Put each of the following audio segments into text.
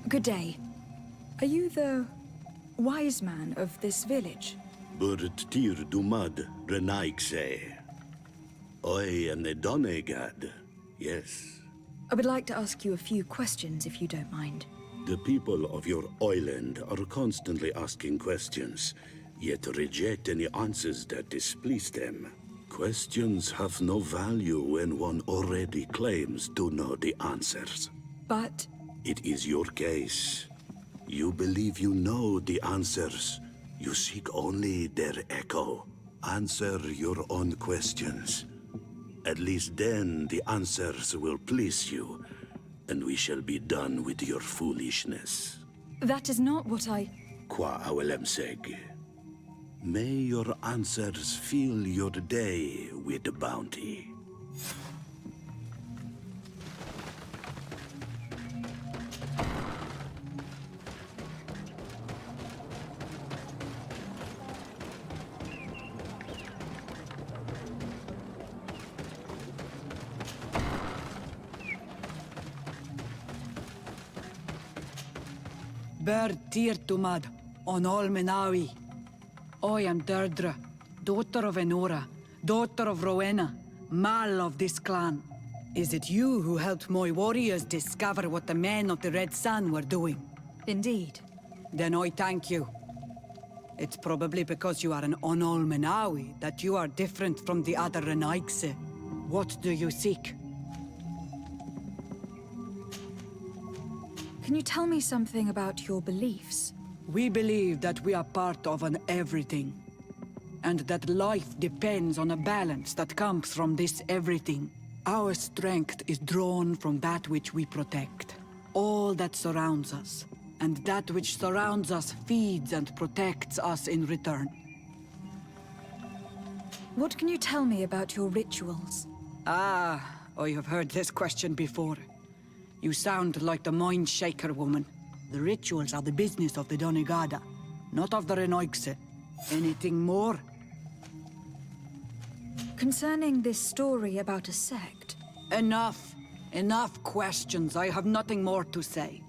Good day. Are you the wise man of this village? Tir dumad renaikse. I am the Donegad, yes. I would like to ask you a few questions, if you don't mind. The people of your island are constantly asking questions, yet reject any answers that displease them. Questions have no value when one already claims to know the answers. But It is your case. You believe you know the answers. You seek only their echo. Answer your own questions. At least then the answers will please you, and we shall be done with your foolishness. that is not what I... Qua awelemseg. May your answers fill your day with bounty. Ber Tirtumad, on Olmenawi. I am Deirdre, daughter of Enora, daughter of Rowena, Mal of this clan. Is it you who helped my warriors discover what the men of the Red Sun were doing? Indeed. Then I thank you. It's probably because you are an Onolmenawi that you are different from the other Renaigse. What do you seek? Can you tell me something about your beliefs? We believe that we are part of an everything, and that life depends on a balance that comes from this everything. Our strength is drawn from that which we protect, all that surrounds us, and that which surrounds us feeds and protects us in return. What can you tell me about your rituals? I have heard this question before. You sound like the Mind Shaker woman. The rituals are the business of the Donegada, not of the Renoigse. Anything more? Concerning this story about a sect, Enough. Enough questions. I have nothing more to say.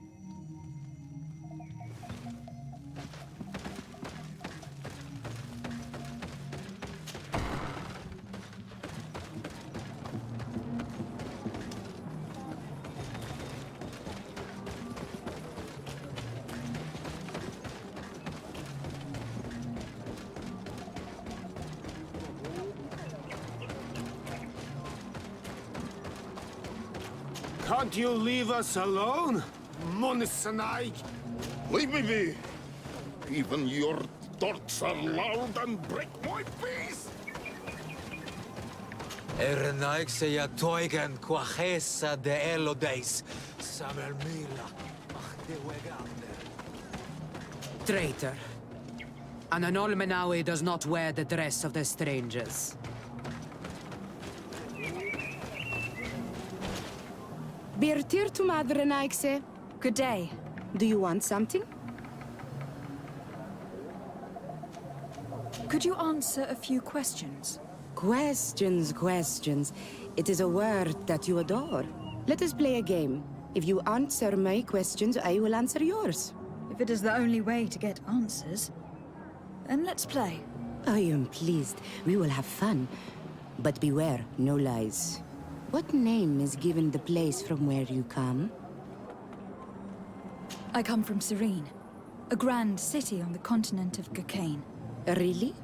Can't you leave us alone? Monisanaig! Leave me be! Even your thoughts are loud and break my peace! Ernaikse ja toigen quachesa de elodeis. Samermila, ach de wegander. Traitor. An Anolmenawi does not wear the dress of the strangers. Birtir to Madre Naikse. good day. Do you want something? Could you answer a few questions? Questions. It is a word that you adore. Let us play a game. If you answer my questions, I will answer yours. If it is the only way to get answers, then let's play. I am pleased. We will have fun. But beware, no lies. What name is given the place from where you come? I come from Serene, a grand city on the continent of Gakane. Really?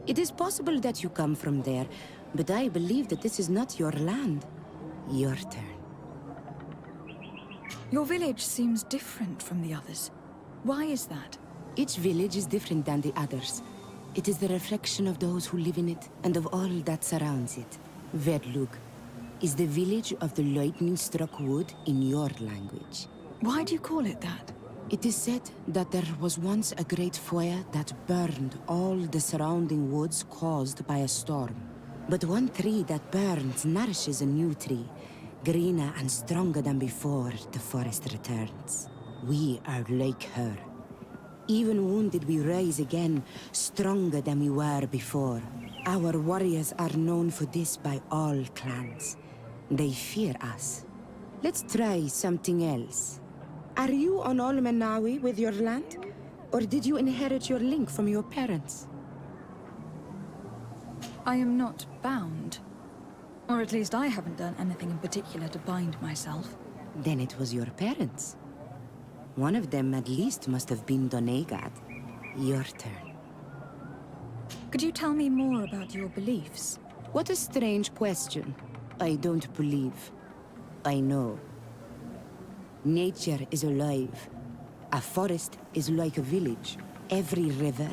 It is possible that you come from there, but I believe that this is not your land. Your turn. Your village seems different from the others. Why is that? Each village is different than the others. It is the reflection of those who live in it and of all that surrounds it. Verdlug is the village of the lightning-struck wood in your language. Why do you call it that? It is said that there was once a great fire that burned all the surrounding woods caused by a storm. But one tree that burns nourishes a new tree, greener and stronger than before the forest returns. We are like her. Even wounded, we rise again, stronger than we were before. Our warriors are known for this by all clans. They fear us. Let's try something else. Are you on Olmenawi with your land? Or did you inherit your link from your parents? I am not bound. Or at least I haven't done anything in particular to bind myself. Then it was your parents. One of them at least must have been Donegad. Your turn. Could you tell me more about your beliefs? What a strange question. I don't believe. I know. Nature is alive. A forest is like a village. Every river,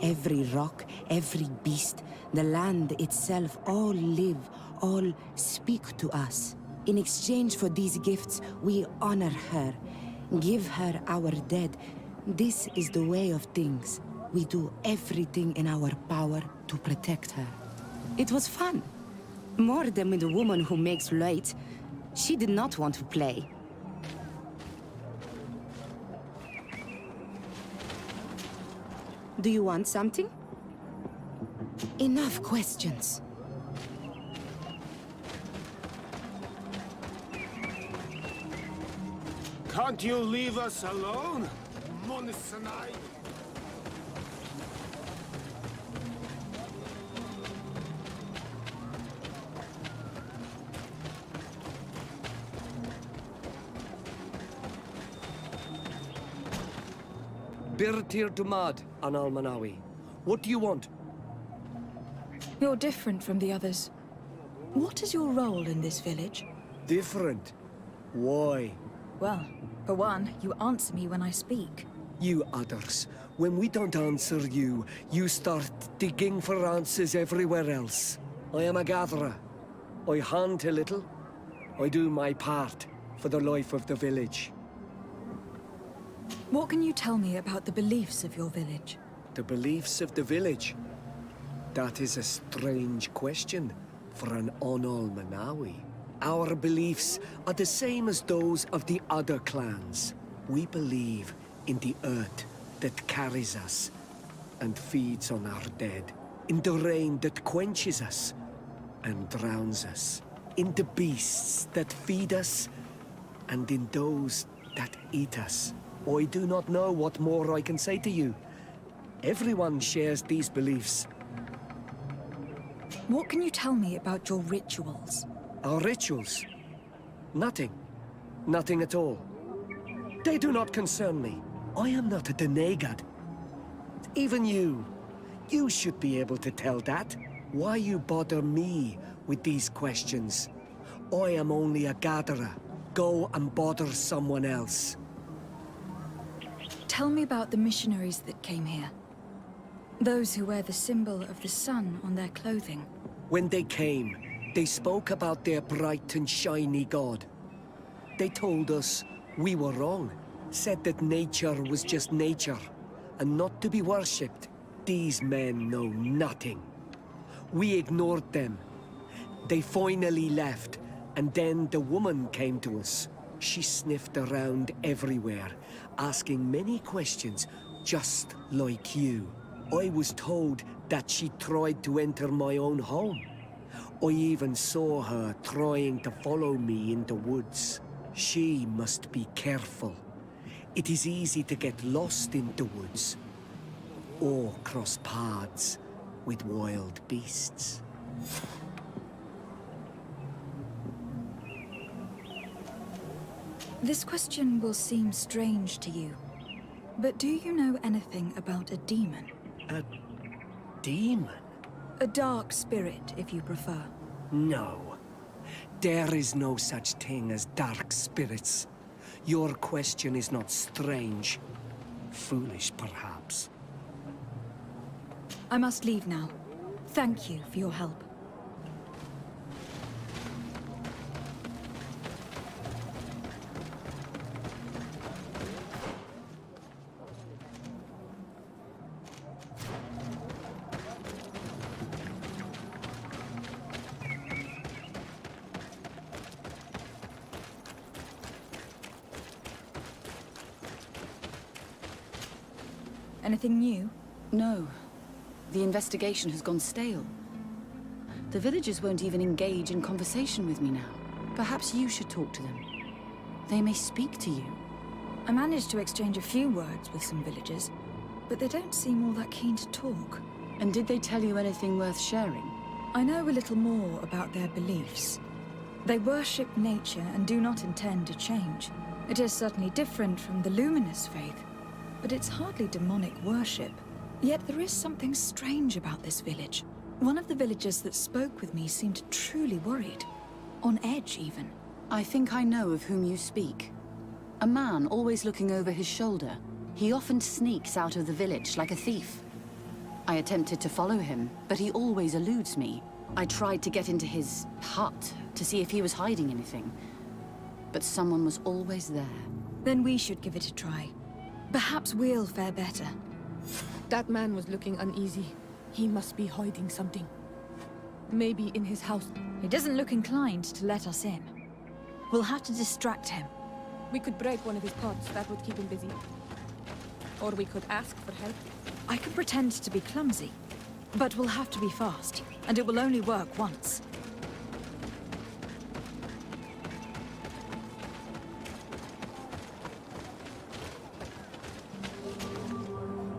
every rock, every beast, the land itself, all live, all speak to us. In exchange for these gifts, we honor her, give her our dead. This is the way of things. We do everything in our power to protect her. It was fun. More than with the woman who makes light. She did not want to play. Do you want something? Enough questions. Can't you leave us alone? Monsanai! Birtir Dumad, Anal Manawi. What do you want? You're different from the others. What is your role in this village? Different? Why? Well, for one, you answer me when I speak. You others, when we don't answer you, you start digging for answers everywhere else. I am a gatherer. I hunt a little. I do my part for the life of the village. What can you tell me about the beliefs of your village? The beliefs of the village? That is a strange question for an Onol Manawi. Our beliefs are the same as those of the other clans. We believe in the earth that carries us and feeds on our dead, in the rain that quenches us and drowns us, in the beasts that feed us and in those that eat us. I do not know what more I can say to you. Everyone shares these beliefs. What can you tell me about your rituals? Our rituals? Nothing. Nothing at all. They do not concern me. I am not a Donegad. Even you. You should be able to tell that. Why you bother me with these questions? I am only a gatherer. Go and bother someone else. Tell me about the missionaries that came here. Those who wear the symbol of the sun on their clothing. When they came, they spoke about their bright and shiny god. They told us we were wrong, said that nature was just nature, and not to be worshipped. These men know nothing. We ignored them. They finally left, and then the woman came to us. She sniffed around everywhere, asking many questions, just like you. I was told that she tried to enter my own home. I even saw her trying to follow me in the woods. She must be careful. It is easy to get lost in the woods, or cross paths with wild beasts. This question will seem strange to you, but do you know anything about a demon? A demon? A dark spirit, if you prefer. No. There is no such thing as dark spirits. Your question is not strange. Foolish, perhaps. I must leave now. Thank you for your help. Anything new? No. The investigation has gone stale. The villagers won't even engage in conversation with me now. Perhaps you should talk to them. They may speak to you. I managed to exchange a few words with some villagers, but they don't seem all that keen to talk. And did they tell you anything worth sharing? I know a little more about their beliefs. They worship nature and do not intend to change. It is certainly different from the luminous faith, but it's hardly demonic worship. Yet there is something strange about this village. One of the villagers that spoke with me seemed truly worried. On edge, even. I think I know of whom you speak. A man always looking over his shoulder. He often sneaks out of the village like a thief. I attempted to follow him, but he always eludes me. I tried to get into his hut to see if he was hiding anything, but someone was always there. Then we should give it a try. Perhaps we'll fare better. That man was looking uneasy. He must be hiding something. Maybe in his house. He doesn't look inclined to let us in. We'll have to distract him. We could break one of his pots. That would keep him busy. Or we could ask for help. I can pretend to be clumsy, but we'll have to be fast, and it will only work once.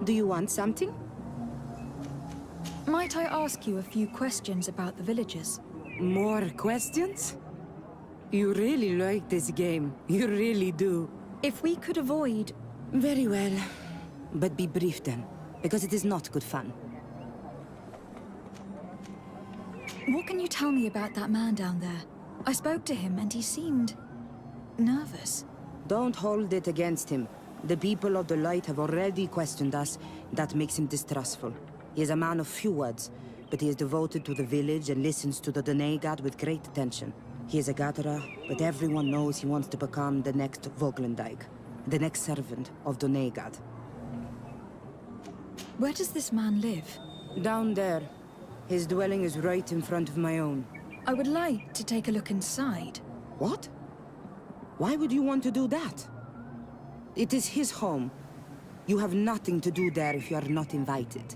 Do you want something? Might I ask you a few questions about the villagers? More questions? You really like this game. You really do. If we could avoid... Very well. But be brief then, because it is not good fun. What can you tell me about that man down there? I spoke to him and he seemed... nervous. Don't hold it against him. The people of the light have already questioned us. That makes him distrustful. He is a man of few words, but he is devoted to the village and listens to the Donegad with great attention. He is a gatherer, but everyone knows he wants to become the next Voglendijk, the next servant of Donegad. Where does this man live? Down there. His dwelling is right in front of my own. I would like to take a look inside. What? Why would you want to do that? It is his home. You have nothing to do there if you are not invited.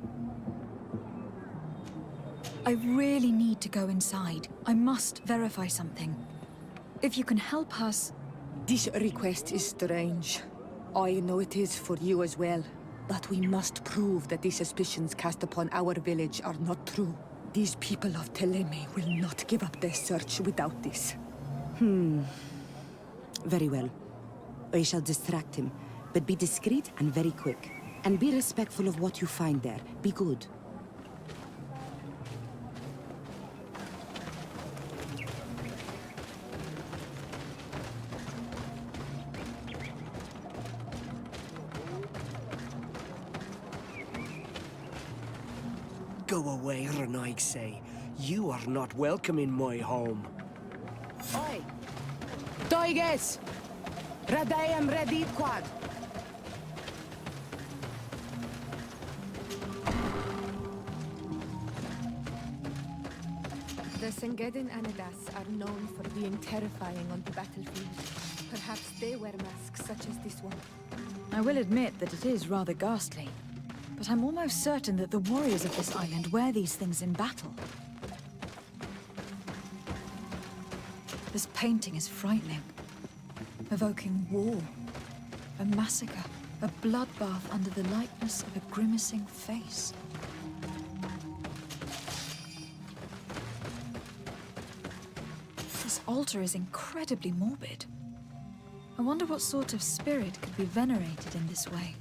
I really need to go inside. I must verify something. If you can help us... This request is strange. I know it is for you as well. But we must prove that the suspicions cast upon our village are not true. These people of Teleme will not give up their search without this. Very well. I shall distract him, but be discreet and very quick. And be respectful of what you find there. Be good. Go away, Renaig say. You are not welcome in my home. Oi! Toiges! Radayam ready quad! The Sengedin Anadas are known for being terrifying on the battlefield. Perhaps they wear masks such as this one. I will admit that it is rather ghastly. But I'm almost certain that the warriors of this island wear these things in battle. This painting is frightening. Evoking war, a massacre, a bloodbath under the likeness of a grimacing face. This altar is incredibly morbid. I wonder what sort of spirit could be venerated in this way.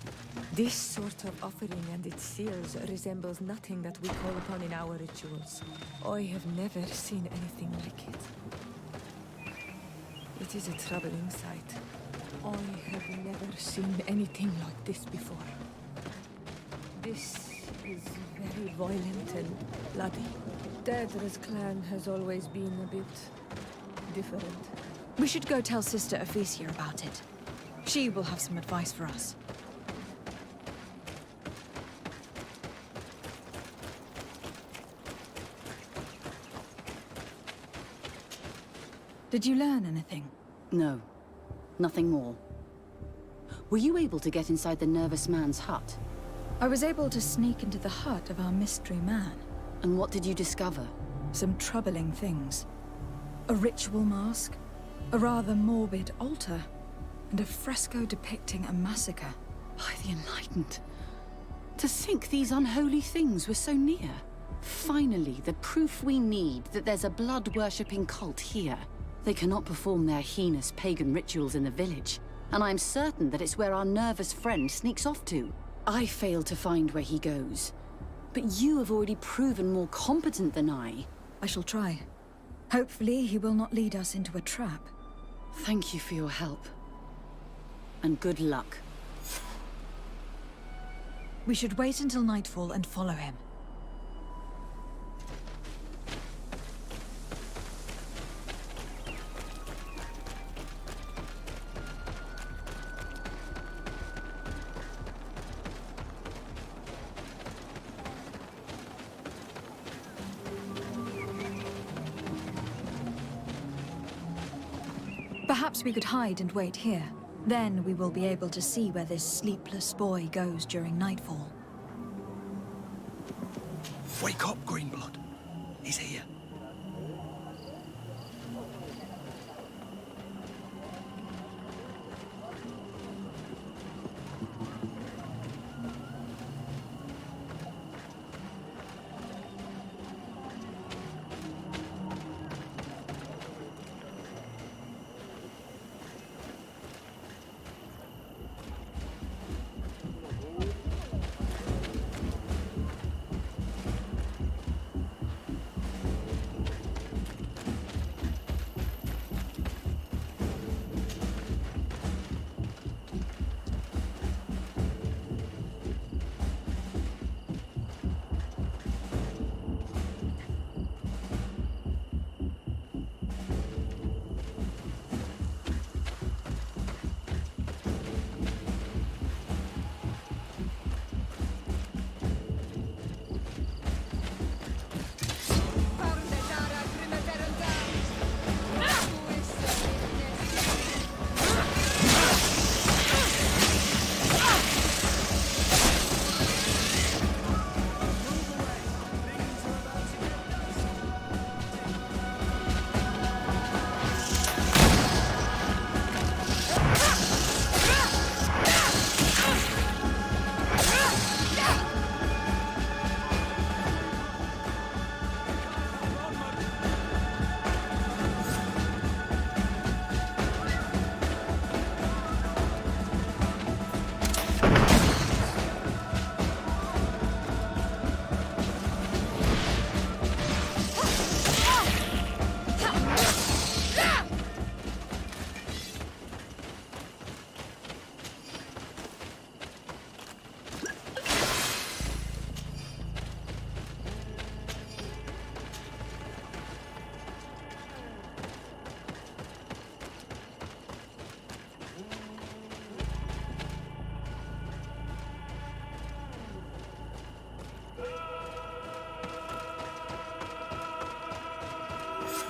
This sort of offering and its seals resembles nothing that we call upon in our rituals. I have never seen anything like it. It is a troubling sight. I have never seen anything like this before. This is very violent and bloody. Daedra's clan has always been a bit different. We should go tell Sister Ephesia about it. She will have some advice for us. Did you learn anything? No. Nothing more. Were you able to get inside the nervous man's hut? I was able to sneak into the hut of our mystery man. And what did you discover? Some troubling things. A ritual mask, a rather morbid altar, and a fresco depicting a massacre. By the Enlightened. To think these unholy things were so near. Finally, the proof we need that there's a blood-worshipping cult here. They cannot perform their heinous pagan rituals in the village, and I'm certain that it's where our nervous friend sneaks off to. I failed to find where he goes, but you have already proven more competent than I. I shall try. Hopefully, he will not lead us into a trap. Thank you for your help. And good luck. We should wait until nightfall and follow him. Perhaps we could hide and wait here. Then we will be able to see where this sleepless boy goes during nightfall. Wake up, Greenblood. He's here.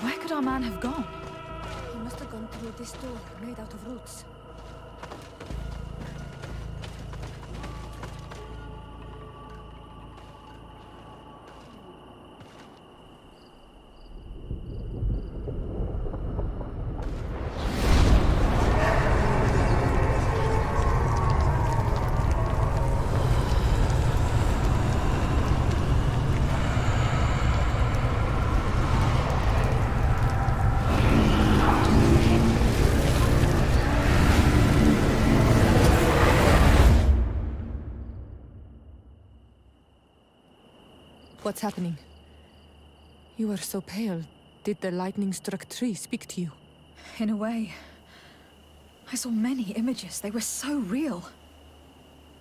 Where could our man have gone? He must have gone through this door, made out of roots. What's happening? You are so pale. Did the lightning-struck tree speak to you? In a way. I saw many images. They were so real.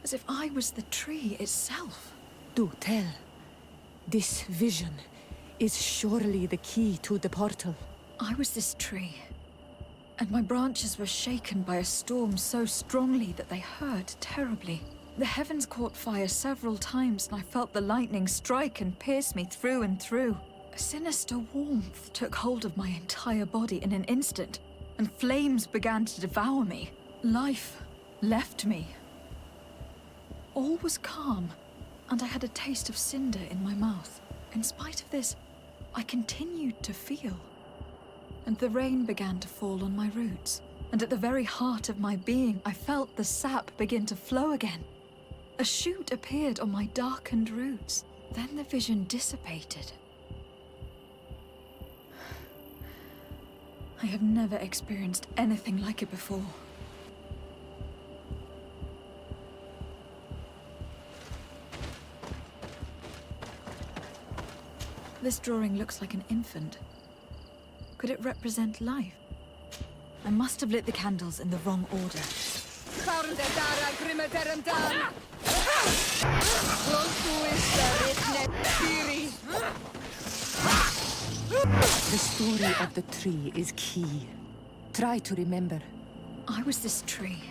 As if I was the tree itself. Do tell. This vision is surely the key to the portal. I was this tree. And my branches were shaken by a storm so strongly that they hurt terribly. The heavens caught fire several times, and I felt the lightning strike and pierce me through and through. A sinister warmth took hold of my entire body in an instant, and flames began to devour me. Life left me. All was calm, and I had a taste of cinder in my mouth. In spite of this, I continued to feel. And the rain began to fall on my roots. and at the very heart of my being, I felt the sap begin to flow again. A shoot appeared on my darkened roots. Then the vision dissipated. I have never experienced anything like it before. This drawing looks like an infant. Could it represent life? I must have lit the candles in the wrong order. The story of the tree is key. Try to remember. I was this tree,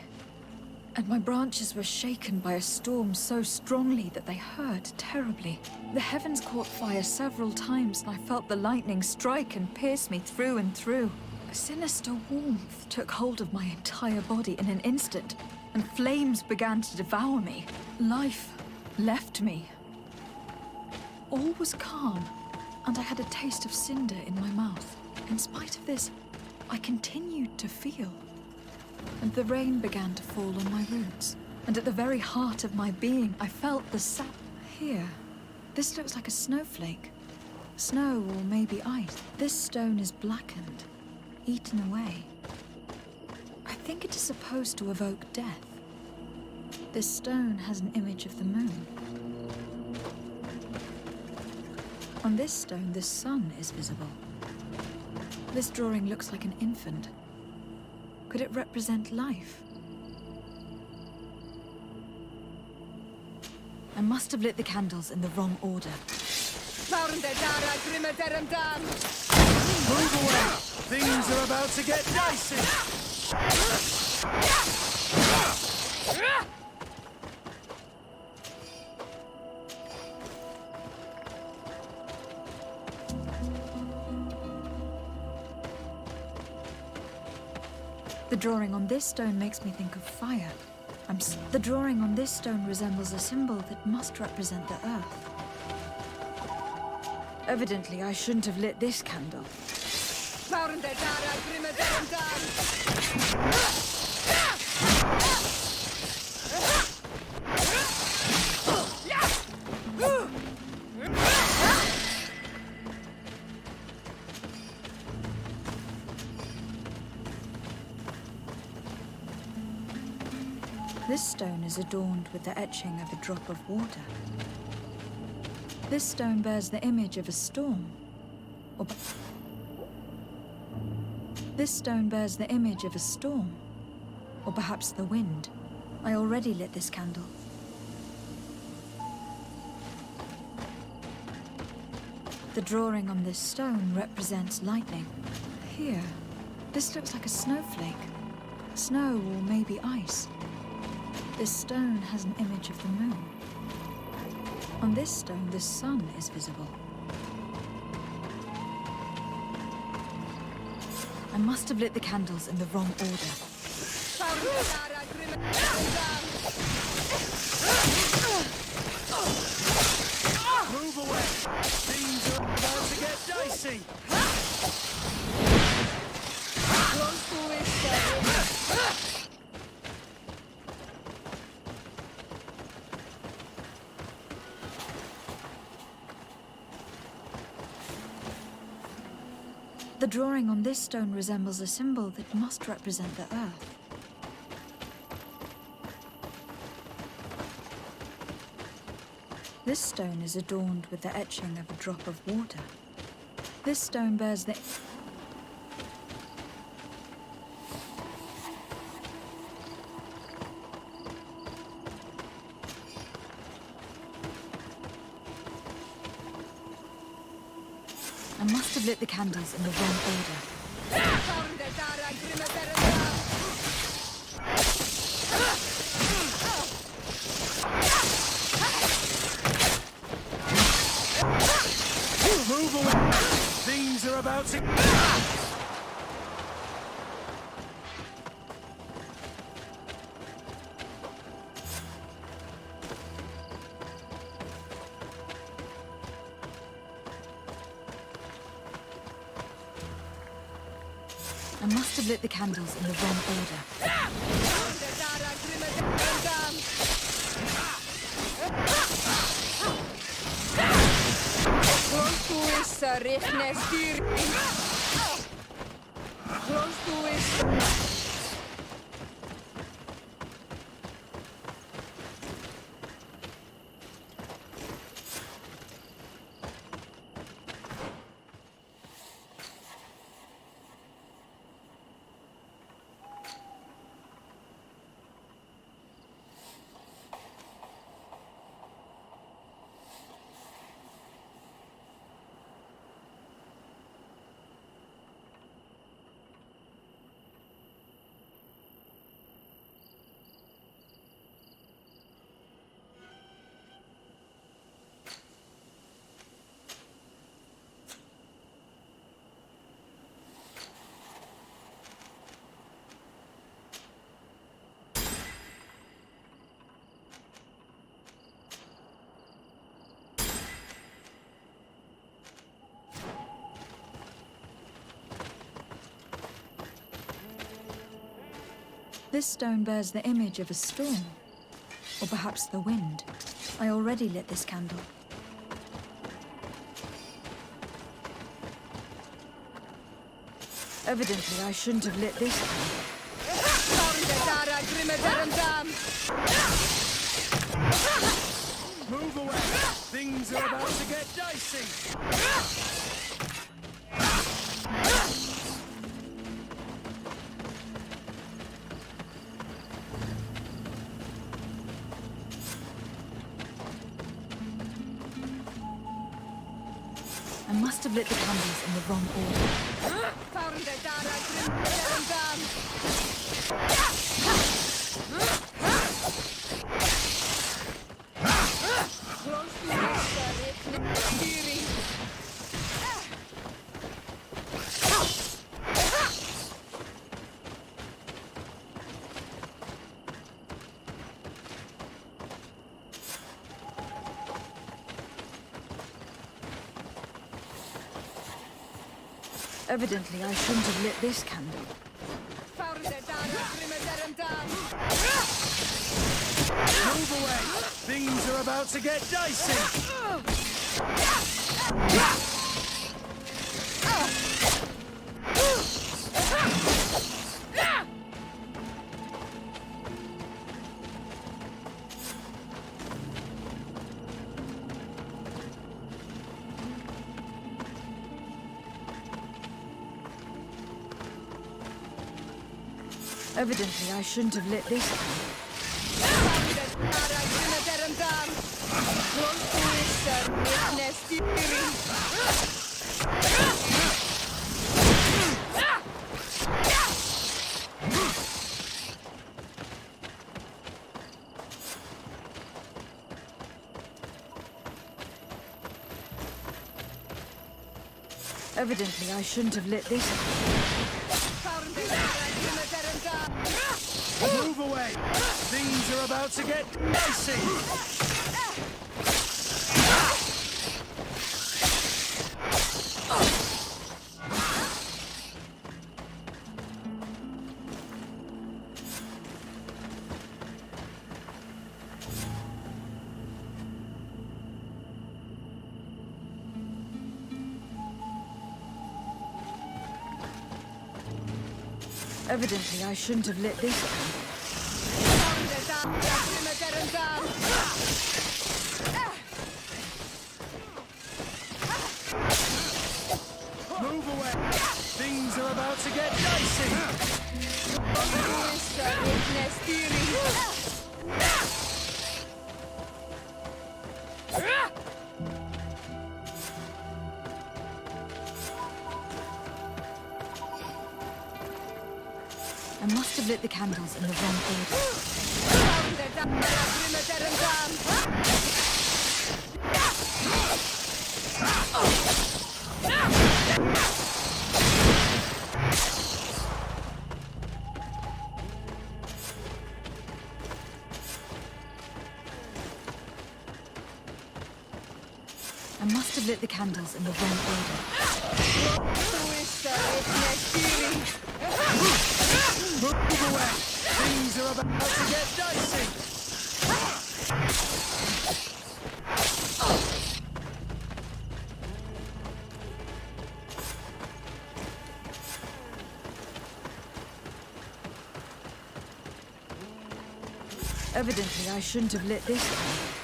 and my branches were shaken by a storm so strongly that they hurt terribly. The heavens caught fire several times, and I felt the lightning strike and pierce me through and through. A sinister warmth took hold of my entire body in an instant, and flames began to devour me. Life left me. All was calm, and I had a taste of cinder in my mouth. In spite of this, I continued to feel. And the rain began to fall on my roots, and at the very heart of my being, I felt the sap. Here, this looks like a snowflake. Snow or maybe ice. This stone is blackened, eaten away. I think it is supposed to evoke death. This stone has an image of the moon. On this stone, the sun is visible. This drawing looks like an infant. Could it represent life? I must have lit the candles in the wrong order. Move away! Things are about to get dicey! The drawing on this stone makes me think of fire. The drawing on this stone resembles a symbol that must represent the earth. Evidently, I shouldn't have lit this candle. This stone is adorned with the etching of a drop of water. This stone bears the image of a storm. This stone bears the image of a storm. Or perhaps the wind. I already lit this candle. The drawing on this stone represents lightning. Here, this looks like a snowflake. Snow or maybe ice. This stone has an image of the moon. On this stone, the sun is visible. I must have lit the candles in the wrong order. Move away! Things are about to get dicey! The drawing on this stone resembles a symbol that must represent the earth. This stone is adorned with the etching of a drop of water. This stone bears the... I must have lit the candles in the wrong order. Move away! Things are about to... I must have lit the candles in the wrong order. This stone bears the image of a storm, or perhaps the wind. I already lit this candle. Evidently, I shouldn't have lit this candle. Move away! Things are about to get dicey! I must have lit the candles in the wrong order. Evidently, I shouldn't have lit this candle. Move away! Things are about to get dicey! Evidently, I shouldn't have lit this candle. Evidently, I shouldn't have lit this candle. Move away! Things are about to get dicey! Evidently, I shouldn't have lit this candle. Move away! Things are about to get dicey! I must have lit the candles in the wrong order. I must have lit the candles in the wrong order. about to get dicey. Evidently, I shouldn't have lit this one.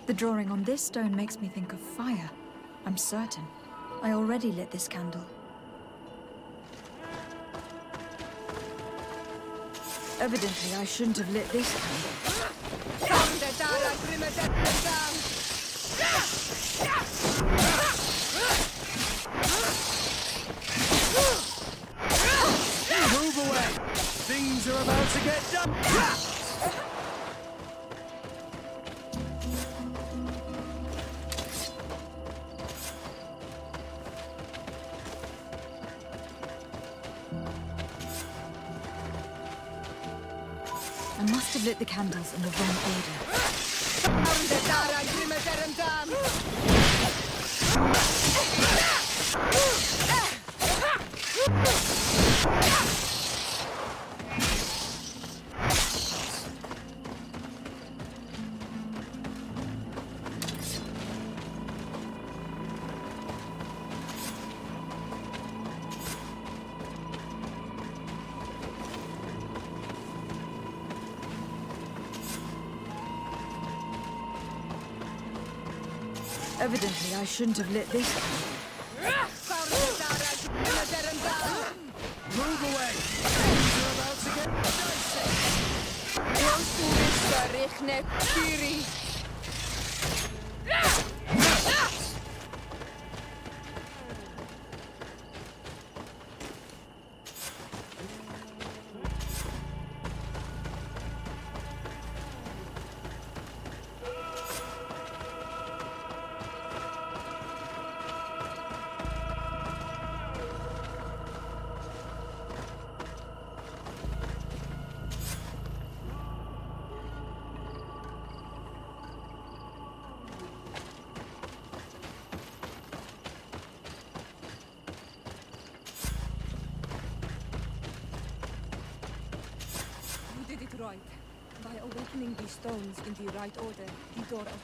The drawing on this stone makes me think of fire. I'm certain. I already lit this candle. Evidently, I shouldn't have lit this candle. Move away. Things are about to get done. I must have lit the candles in the wrong order. Evidently, I shouldn't have lit this candle. Move away. Things are about to get dicey. Right. By awakening these stones in the right order, the door opened.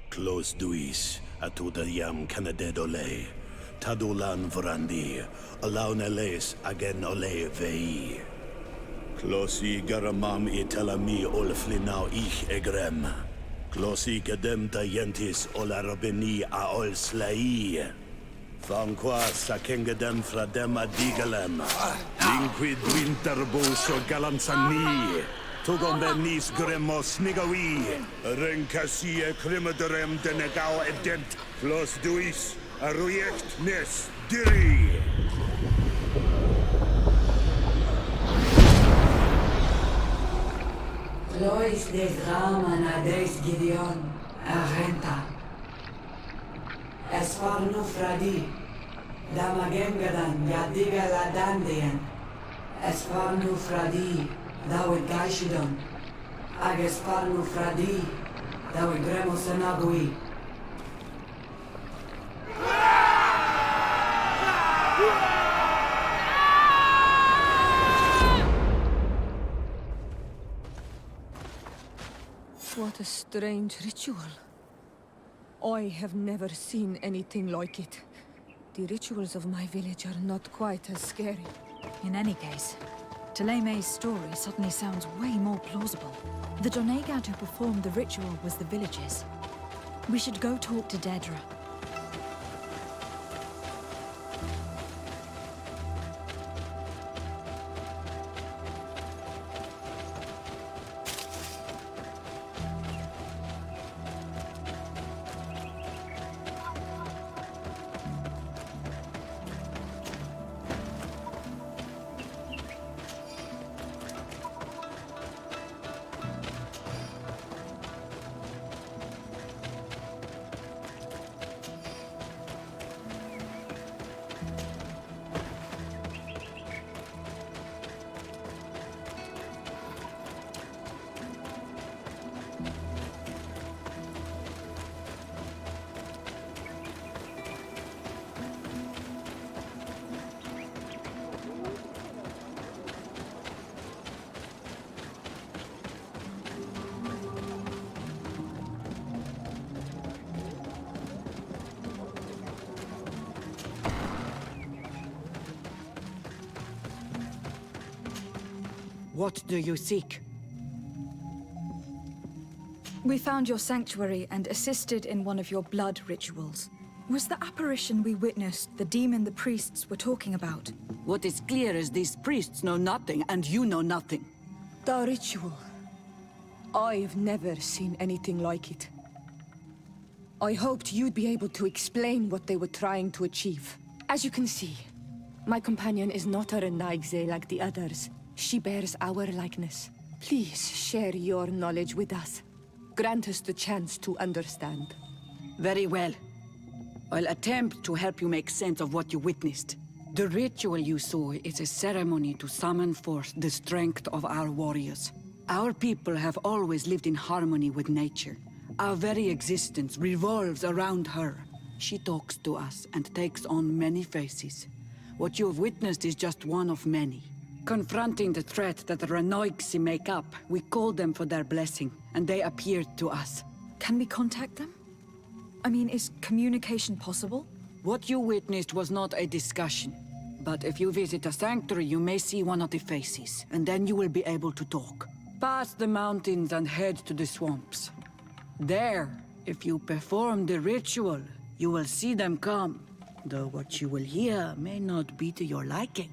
Close duis, atuda yam canadedole, tadulan vrandi, alauneles agen ole vei. Closi garamam itelami olflinau ich egrem. Closi gedem dayentis olarabeni a ol slai. Vanqua sakengedem fradem adigalem. Linquid winterbus o galansani. Tugom benis gremos nigawi. Renkasie krimaderem denegau edent. Flos duis, arujekt nes diri. Lois des Raman ades Gideon, Argenta. Es war nu fradi, Damagengadan, Yadiga la Dandian. Es war nu fradi, Dawe Gaishidon. Ages war nu fradi, Dawe Gremos Anagui. What a strange ritual. I have never seen anything like it. The rituals of my village are not quite as scary. In any case, Teleme's story suddenly sounds way more plausible. The Donegad who performed the ritual was the villagers. We should go talk to Dedra. What do you seek? We found your sanctuary and assisted in one of your blood rituals. Was the apparition we witnessed the demon the priests were talking about? What is clear is these priests know nothing, and you know nothing. The ritual. I've never seen anything like it. I hoped you'd be able to explain what they were trying to achieve. As you can see, my companion is not a Renaigze like the others. She bears our likeness. Please share your knowledge with us. Grant us the chance to understand. Very well. I'll attempt to help you make sense of what you witnessed. The ritual you saw is a ceremony to summon forth the strength of our warriors. Our people have always lived in harmony with nature. Our very existence revolves around her. She talks to us and takes on many faces. What you have witnessed is just one of many. Confronting the threat that the Renoigsi make up, we called them for their blessing, and they appeared to us. Can we contact them? I mean, is communication possible? What you witnessed was not a discussion. But if you visit a sanctuary, you may see one of the faces, and then you will be able to talk. Pass the mountains and head to the swamps. There, if you perform the ritual, you will see them come. Though what you will hear may not be to your liking.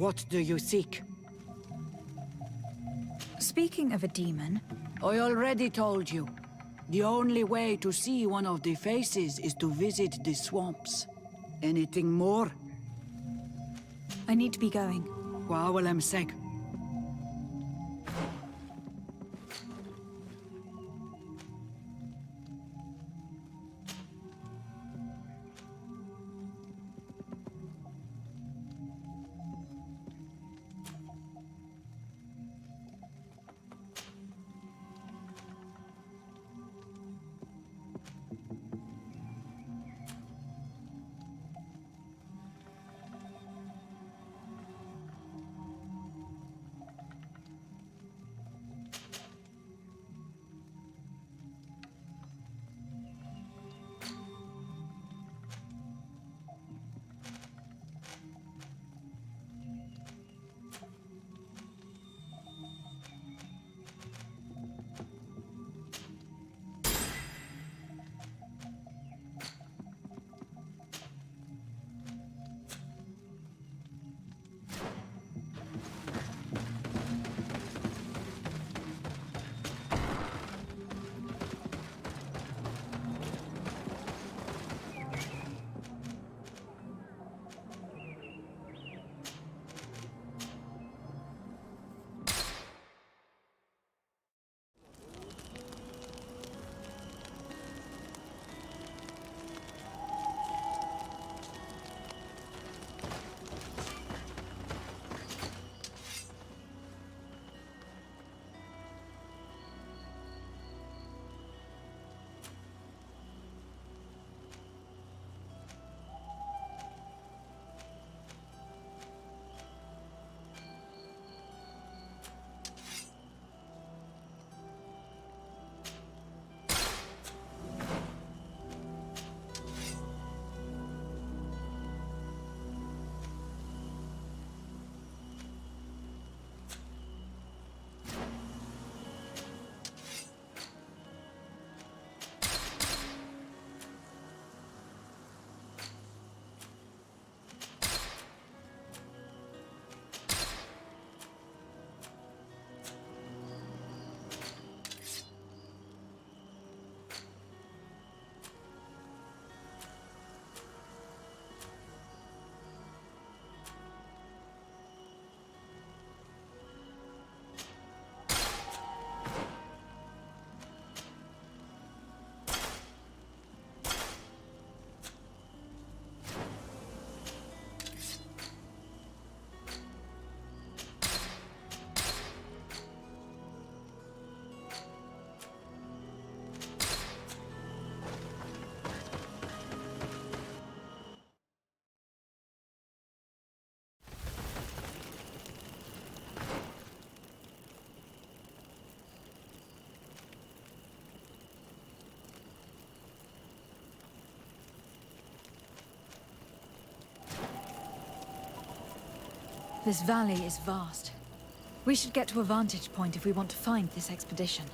What do you seek? Speaking of a demon... I already told you. The only way to see one of the faces is to visit the swamps. Anything more? I need to be going. Waawalam seg. This valley is vast. We should get to a vantage point if we want to find this expedition.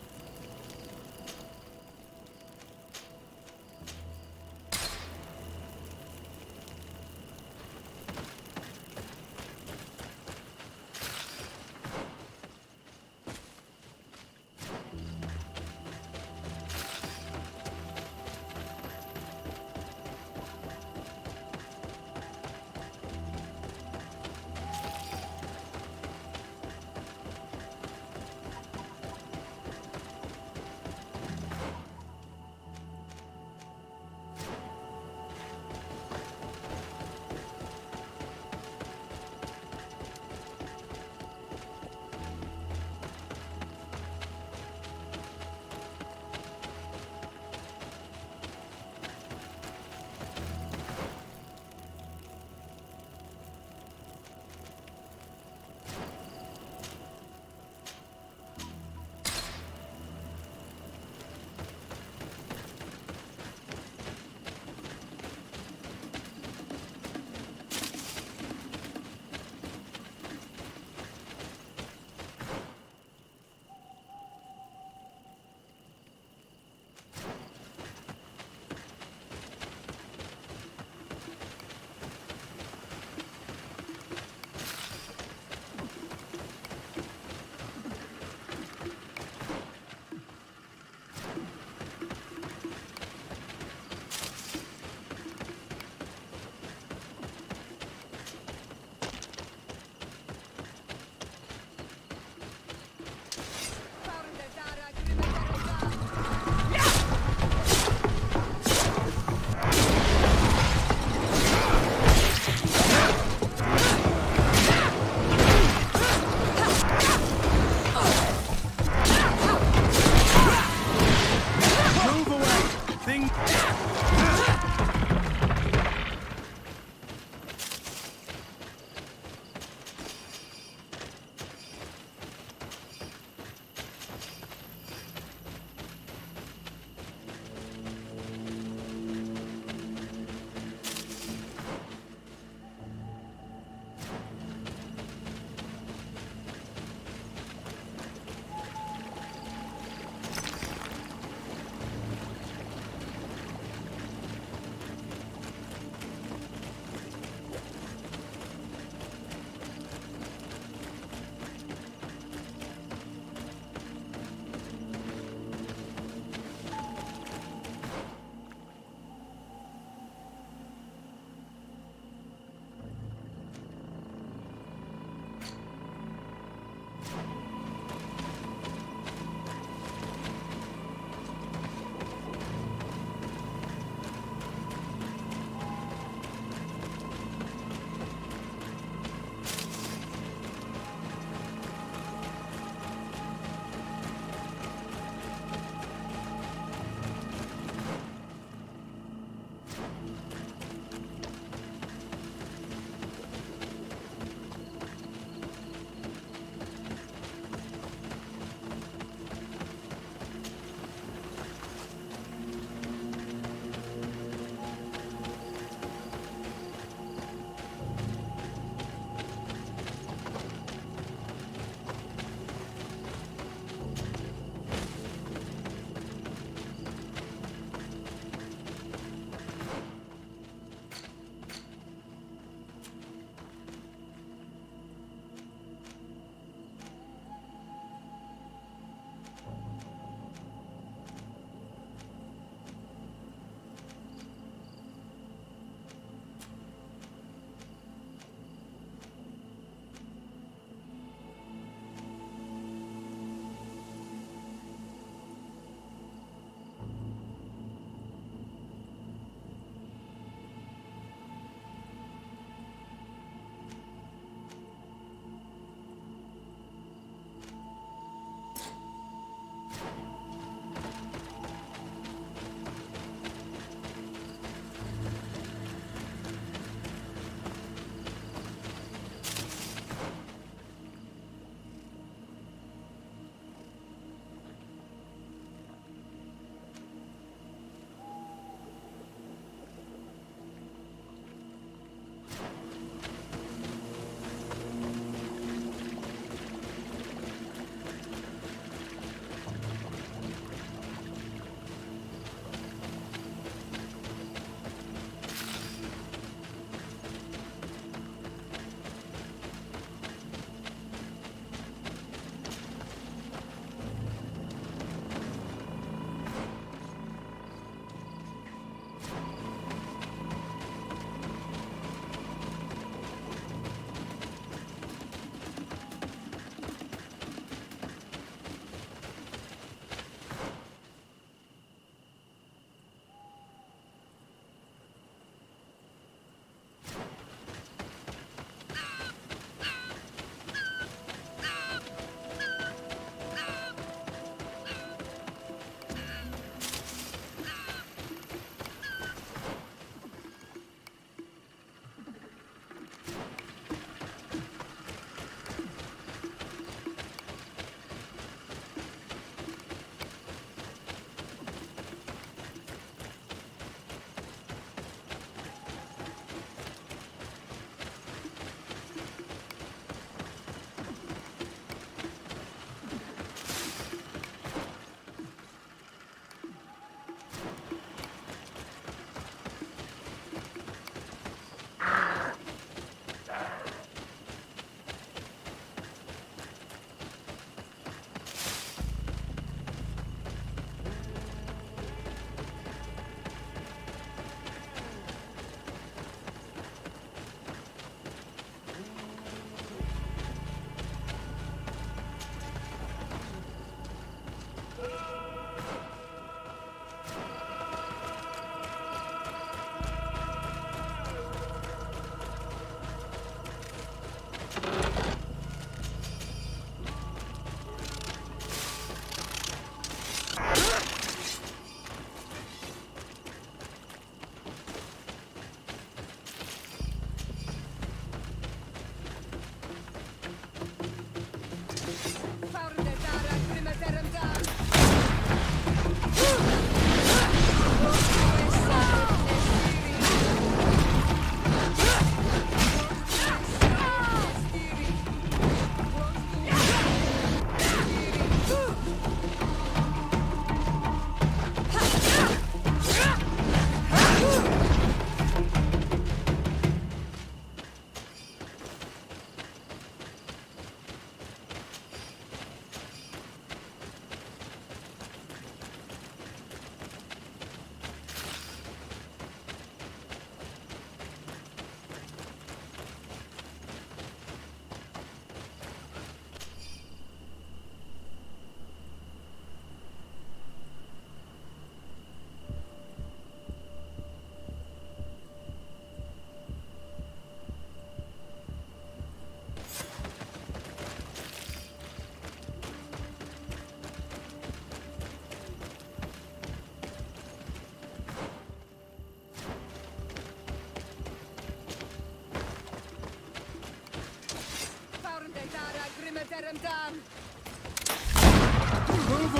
Move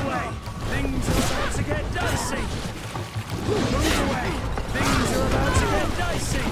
away! Things are about to get dicey! Move away! Things are about to get dicey!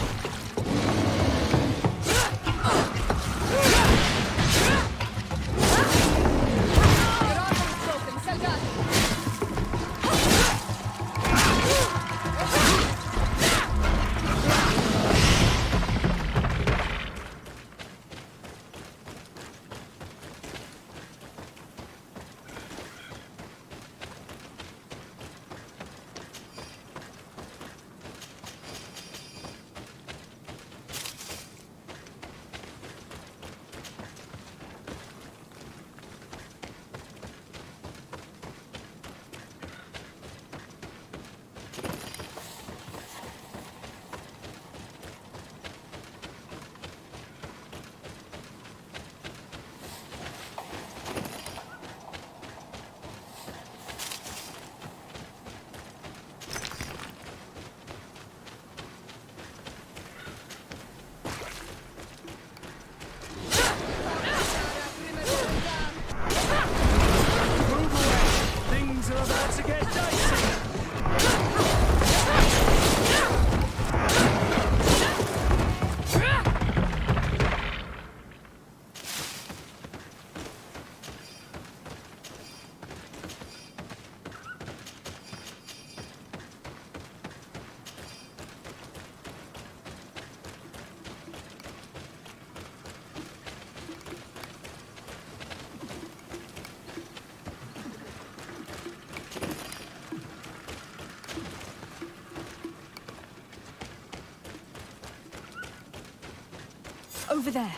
Over there.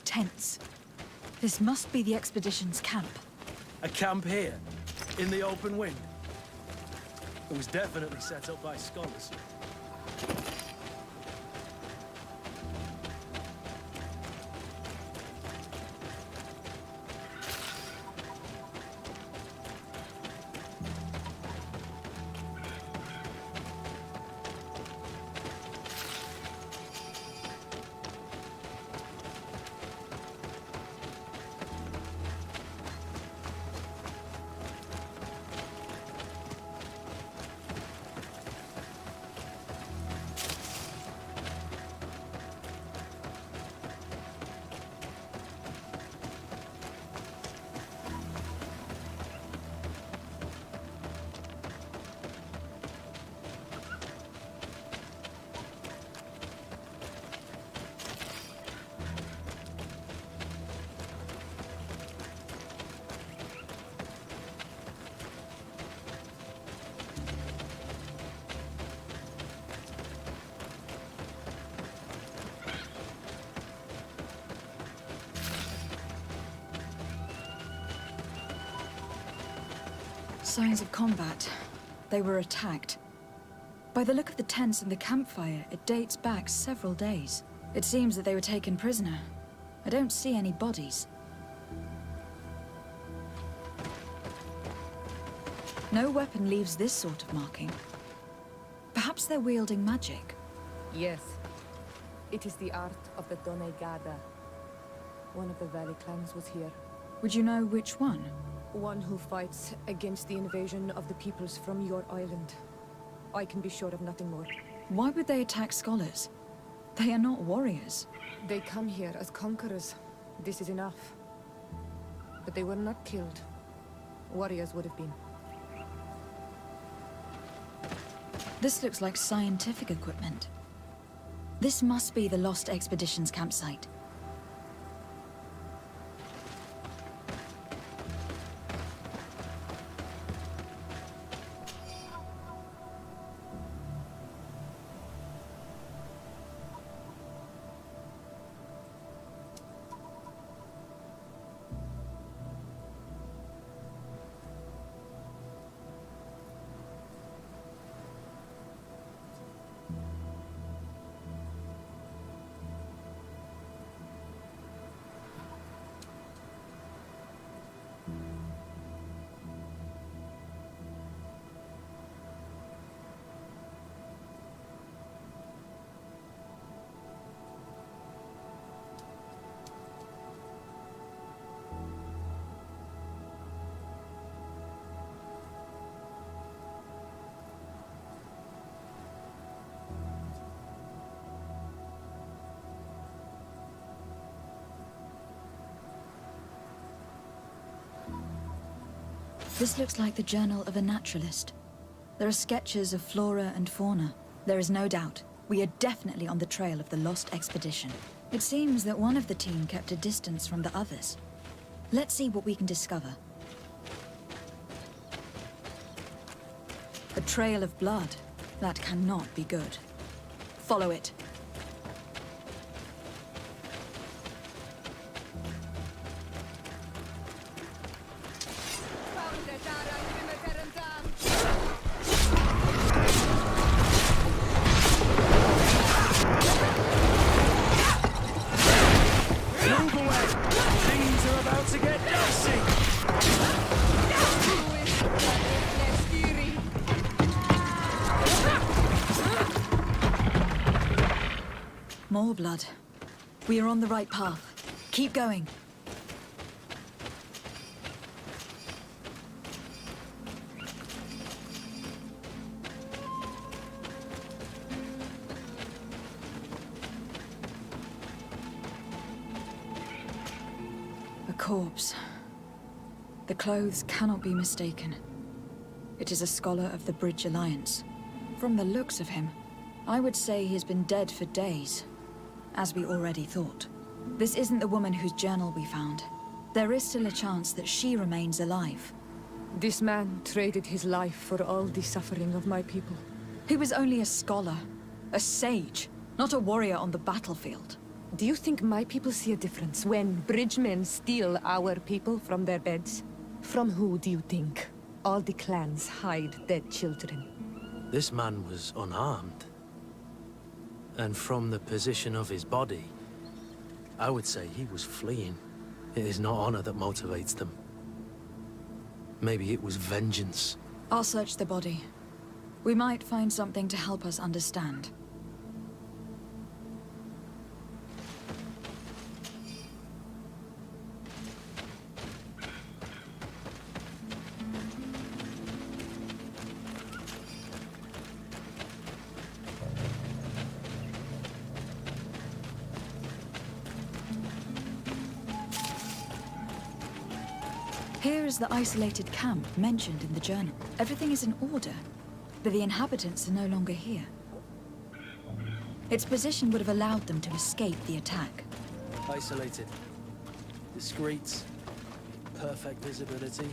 Tents. This must be the expedition's camp. A camp here? In the open wind? It was definitely set up by scholars. Signs of combat. They were attacked. By the look of the tents and the campfire, it dates back several days. It seems that they were taken prisoner. I don't see any bodies. No weapon leaves this sort of marking. Perhaps they're wielding magic. Yes. It is the art of the Donegada. One of the valley clans was here. Would you know which one? One who fights against the invasion of the peoples from your island. I can be sure of nothing more. Why would they attack scholars? They are not warriors. They come here as conquerors. This is enough. But they were not killed. Warriors would have been. This looks like scientific equipment. This must be the Lost Expedition's campsite. This looks like the journal of a naturalist. There are sketches of flora and fauna. There is no doubt. We are definitely on the trail of the lost expedition. It seems that one of the team kept a distance from the others. Let's see what we can discover. A trail of blood. That cannot be good. Follow it. Move away! Things are about to get dicey! More blood. We are on the right path. Keep going. A corpse. The clothes cannot be mistaken. It is a scholar of the Bridge Alliance. From the looks of him, I would say he has been dead for days. As we already thought. This isn't the woman whose journal we found. There is still a chance that she remains alive. This man traded his life for all the suffering of my people. He was only a scholar, a sage, not a warrior on the battlefield. Do you think my people see a difference when bridgemen steal our people from their beds? From who do you think all the clans hide dead children? This man was unarmed. And from the position of his body, I would say he was fleeing. It is not honor that motivates them. Maybe it was vengeance. I'll search the body. We might find something to help us understand. Here is the isolated camp mentioned in the journal. Everything is in order, but the inhabitants are no longer here. Its position would have allowed them to escape the attack. Isolated. Discreet. Perfect visibility.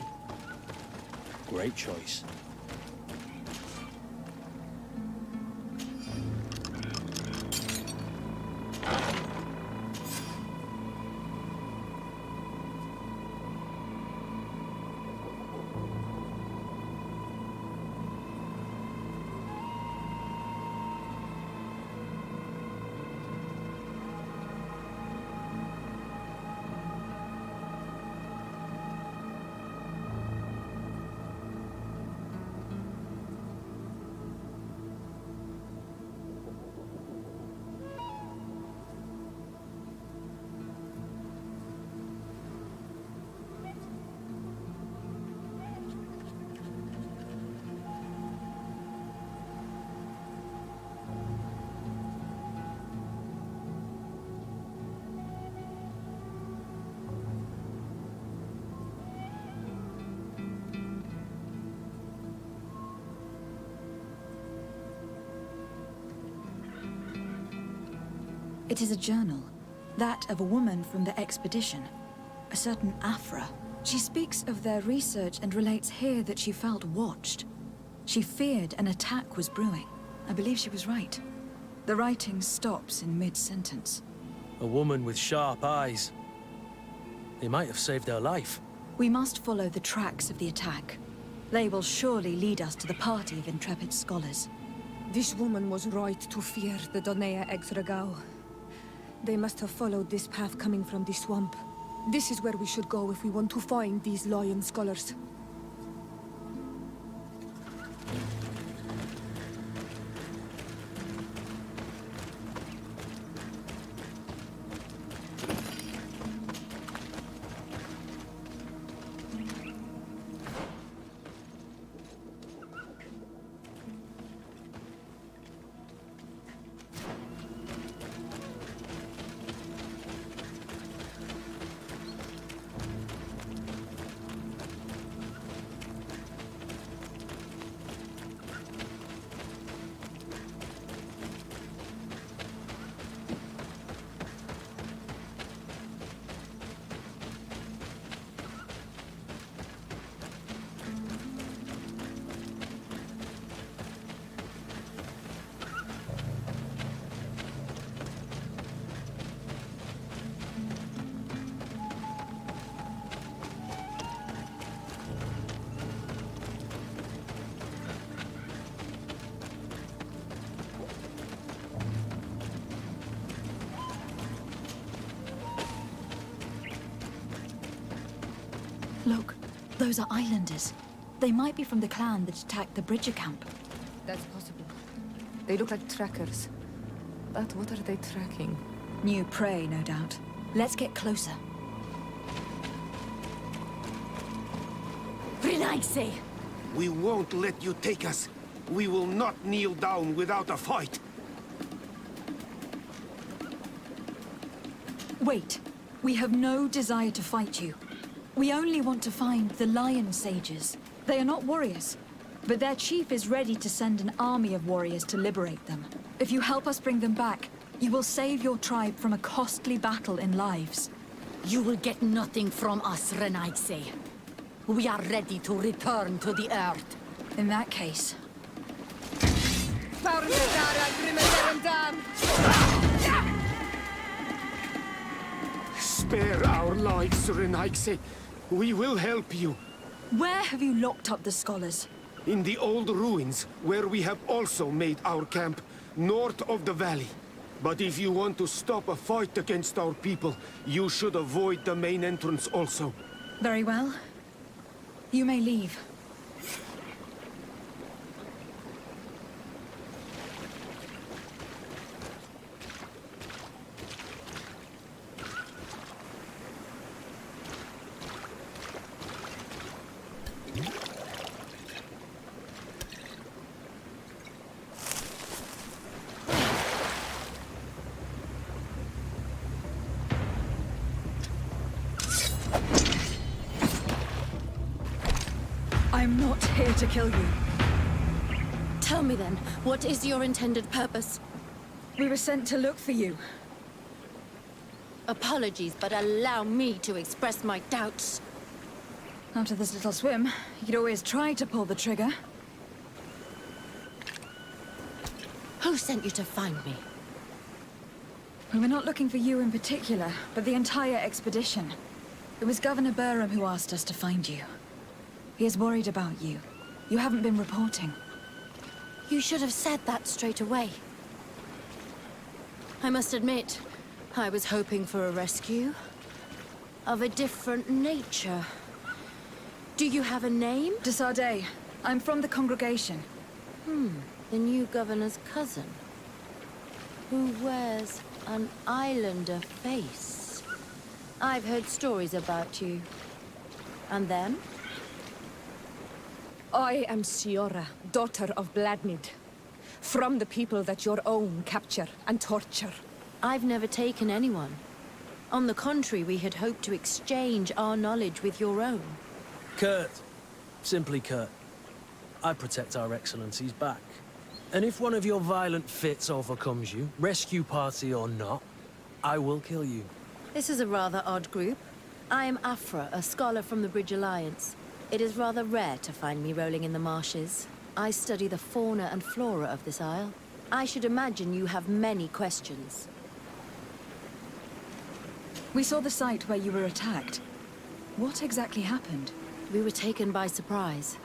Great choice. It is a journal. That of a woman from the expedition. A certain Afra. She speaks of their research and relates here that she felt watched. She feared an attack was brewing. I believe she was right. The writing stops in mid-sentence. A woman with sharp eyes. They might have saved her life. We must follow the tracks of the attack. They will surely lead us to the party of intrepid scholars. This woman was right to fear the Donea Exregao. They must have followed this path coming from the swamp. This is where we should go if we want to find these lion scholars. Look, those are islanders. They might be from the clan that attacked the Bridger camp. That's possible. They look like trackers. But what are they tracking? New prey, no doubt. Let's get closer. Renaise! We won't let you take us. We will not kneel down without a fight. Wait. We have no desire to fight you. We only want to find the Lion Sages. They are not warriors, but their chief is ready to send an army of warriors to liberate them. If you help us bring them back, you will save your tribe from a costly battle in lives. You will get nothing from us, Renaise. We are ready to return to the earth. In that case... Spare our lives, Renaise. We will help you. Where have you locked up the scholars? In the old ruins, where we have also made our camp, north of the valley. But if you want to stop a fight against our people, you should avoid the main entrance also. Very well. You may leave. I'm not here to kill you. Tell me then, what is your intended purpose? We were sent to look for you. Apologies, but allow me to express my doubts. After this little swim, you could always try to pull the trigger. Who sent you to find me? We were not looking for you in particular, but the entire expedition. It was Governor Bölüm who asked us to find you. He is worried about you. You haven't been reporting. You should have said that straight away. I must admit, I was hoping for a rescue. Of a different nature. Do you have a name? De Sardet. I'm from the congregation. The new governor's cousin. Who wears an islander face. I've heard stories about you. And them? I am Siora, daughter of Bladnid. From the people that your own capture and torture. I've never taken anyone. On the contrary, we had hoped to exchange our knowledge with your own. Kurt. Simply Kurt. I protect our excellencies back. And if one of your violent fits overcomes you, rescue party or not, I will kill you. This is a rather odd group. I am Afra, a scholar from the Bridge Alliance. It is rather rare to find me rolling in the marshes. I study the fauna and flora of this isle. I should imagine you have many questions. We saw the site where you were attacked. What exactly happened? We were taken by surprise.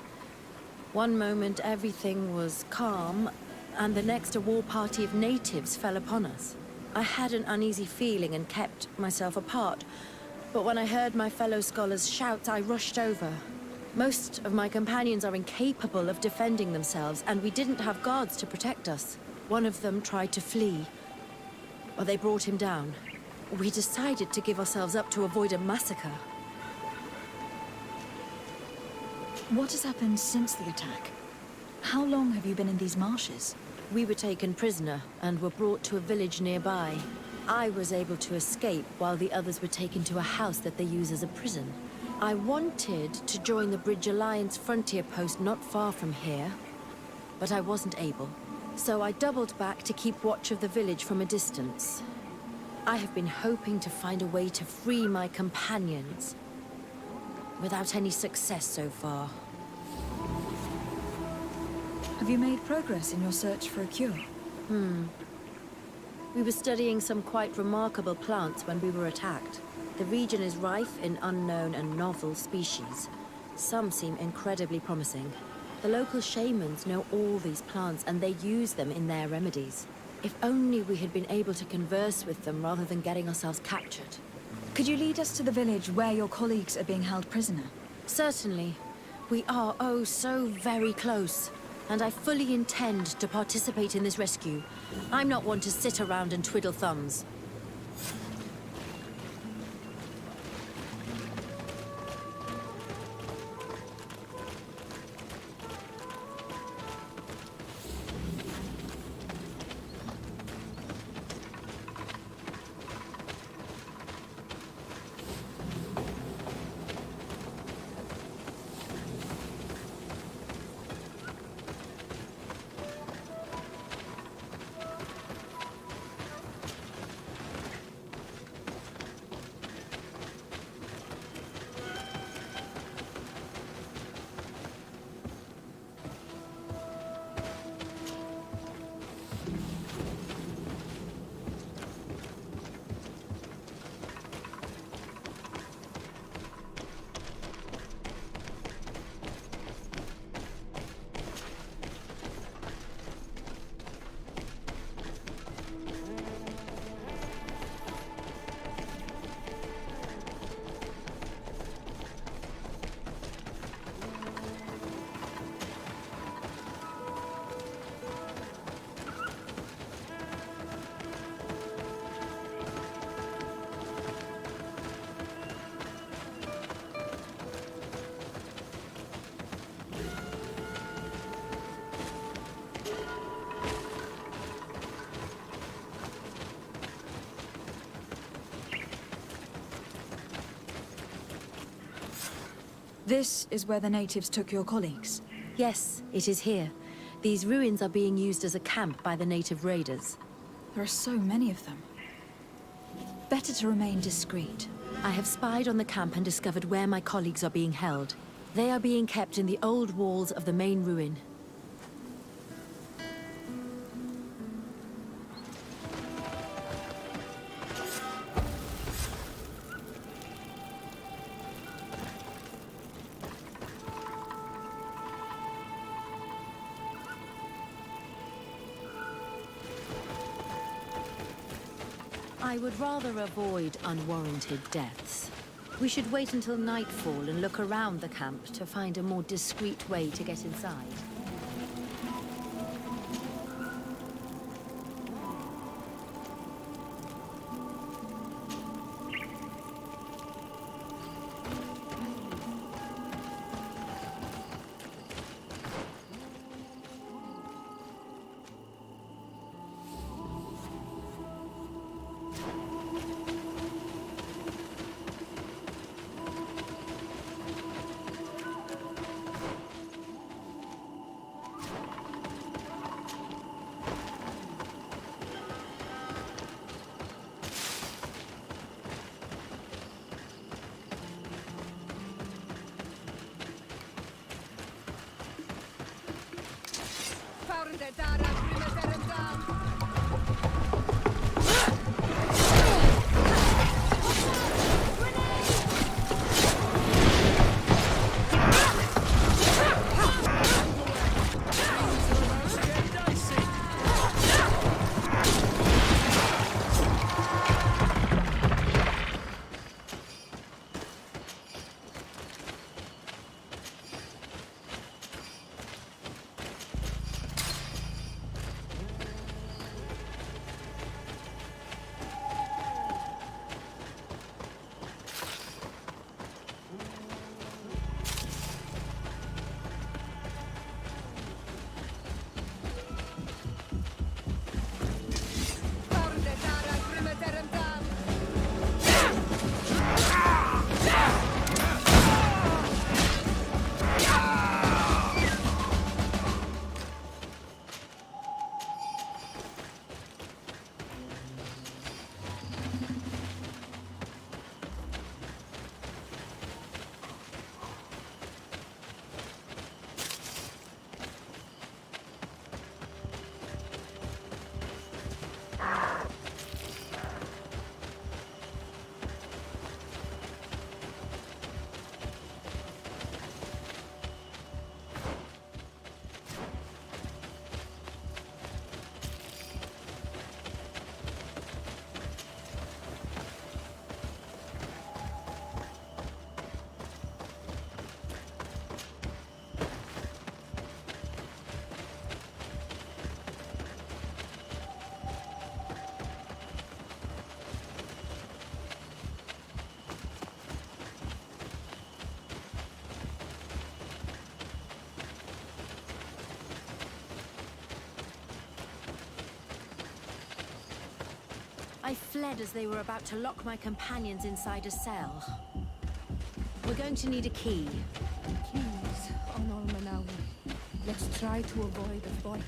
One moment everything was calm, and the next a war party of natives fell upon us. I had an uneasy feeling and kept myself apart, but when I heard my fellow scholars' shouts, I rushed over. Most of my companions are incapable of defending themselves, and we didn't have guards to protect us. One of them tried to flee, but they brought him down. We decided to give ourselves up to avoid a massacre. What has happened since the attack? How long have you been in these marshes? We were taken prisoner and were brought to a village nearby. I was able to escape while the others were taken to a house that they use as a prison. I wanted to join the Bridge Alliance frontier post not far from here, but I wasn't able. So I doubled back to keep watch of the village from a distance. I have been hoping to find a way to free my companions, without any success so far. Have you made progress in your search for a cure? We were studying some quite remarkable plants when we were attacked. The region is rife in unknown and novel species. Some seem incredibly promising. The local shamans know all these plants and they use them in their remedies. If only we had been able to converse with them rather than getting ourselves captured. Could you lead us to the village where your colleagues are being held prisoner? Certainly. We are, oh, so very close. And I fully intend to participate in this rescue. I'm not one to sit around and twiddle thumbs. This is where the natives took your colleagues? Yes, it is here. These ruins are being used as a camp by the native raiders. There are so many of them. Better to remain discreet. I have spied on the camp and discovered where my colleagues are being held. They are being kept in the old walls of the main ruin. I would rather avoid unwarranted deaths. We should wait until nightfall and look around the camp to find a more discreet way to get inside. I fled as they were about to lock my companions inside a cell. We're going to need a key. Keys on Olmanawi. Let's try to avoid a fight.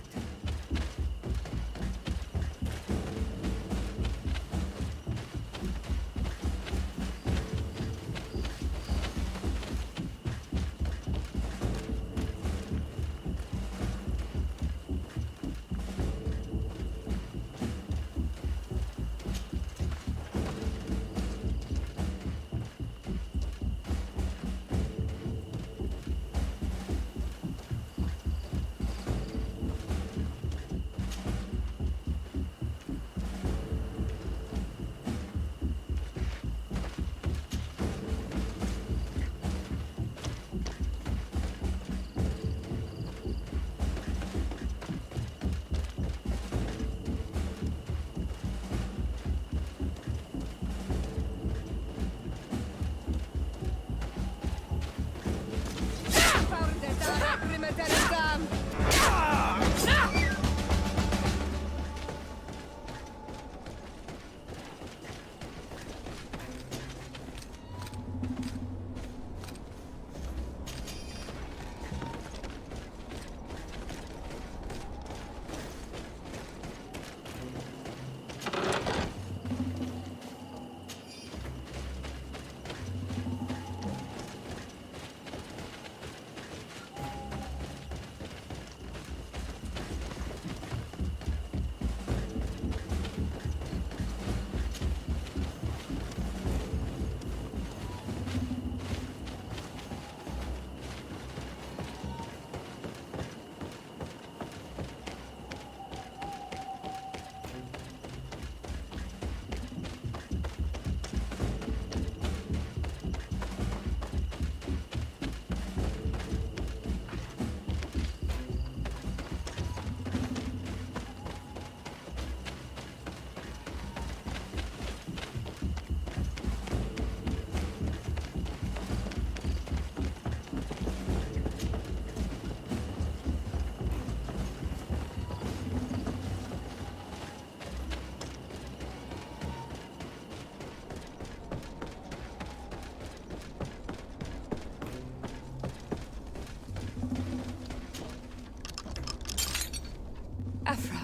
Afra,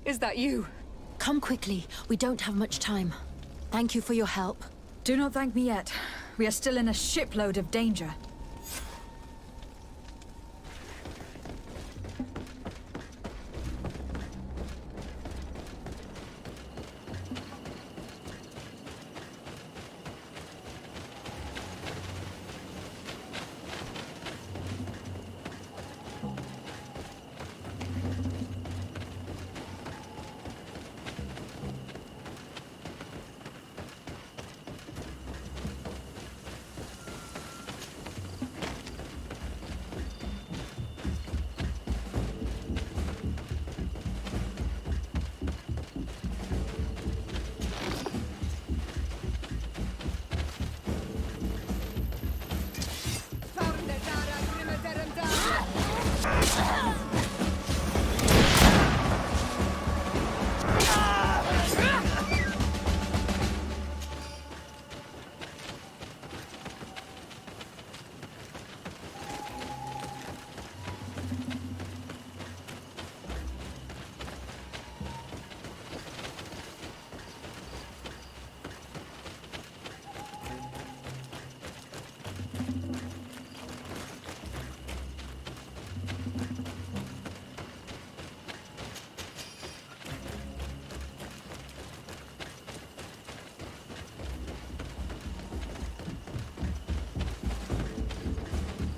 is that you? Come quickly. We don't have much time. Thank you for your help. Do not thank me yet. We are still in a shipload of danger.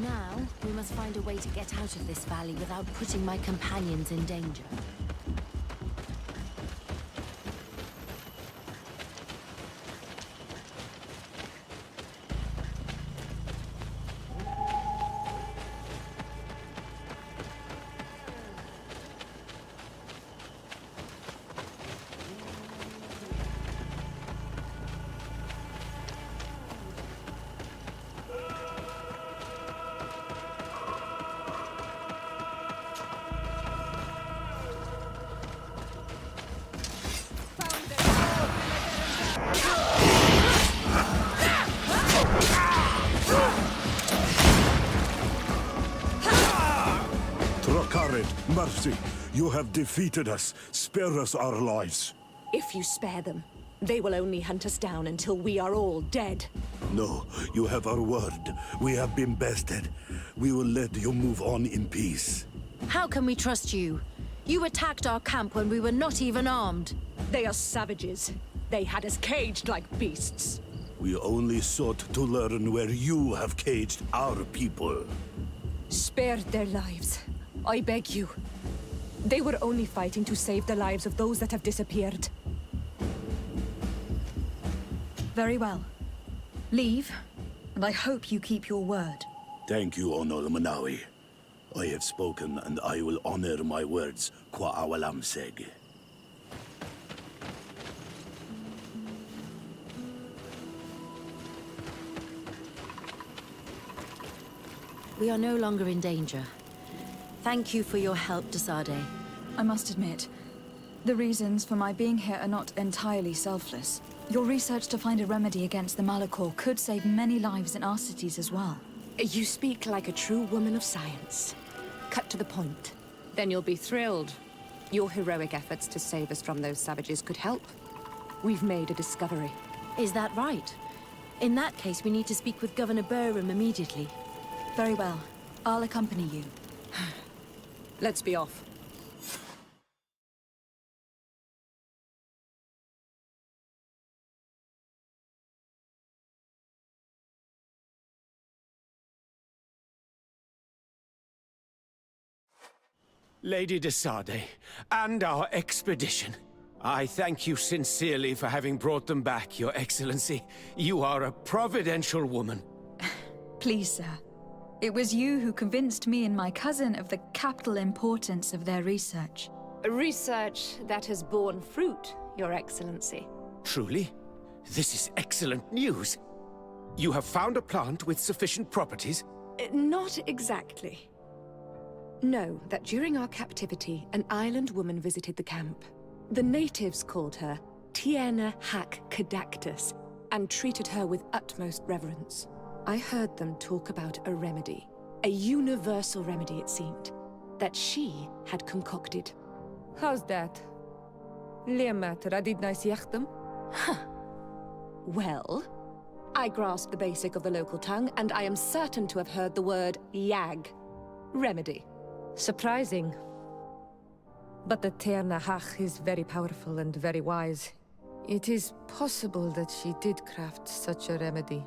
Now, we must find a way to get out of this valley without putting my companions in danger. Marit, mercy. You have defeated us. Spare us our lives. If you spare them, they will only hunt us down until we are all dead. No, you have our word. We have been bested. We will let you move on in peace. How can we trust you? You attacked our camp when we were not even armed. They are savages. They had us caged like beasts. We only sought to learn where you have caged our people. Spare their lives. I beg you. They were only fighting to save the lives of those that have disappeared. Very well. Leave, and I hope you keep your word. Thank you, Onol Manawi. I have spoken, and I will honor my words, qua awalam seg. We are no longer in danger. Thank you for your help, Desade. I must admit, the reasons for my being here are not entirely selfless. Your research to find a remedy against the Malachor could save many lives in our cities as well. You speak like a true woman of science. Cut to the point. Then you'll be thrilled. Your heroic efforts to save us from those savages could help. We've made a discovery. Is that right? In that case, we need to speak with Governor Bölüm immediately. Very well. I'll accompany you. Let's be off. Lady Desade, and our expedition. I thank you sincerely for having brought them back, Your Excellency. You are a providential woman. Please, sir. It was you who convinced me and my cousin of the capital importance of their research. Research that has borne fruit, Your Excellency. Truly? This is excellent news. You have found a plant with sufficient properties? Not exactly. Know that during our captivity, an island woman visited the camp. The natives called her Tiena Hac Cadactus and treated her with utmost reverence. I heard them talk about a remedy, a universal remedy it seemed, that she had concocted. How's that? Leamat radidnais yachtem? Well, I grasp the basic of the local tongue, and I am certain to have heard the word yag, remedy. Surprising. But the Terna Hach is very powerful and very wise. It is possible that she did craft such a remedy.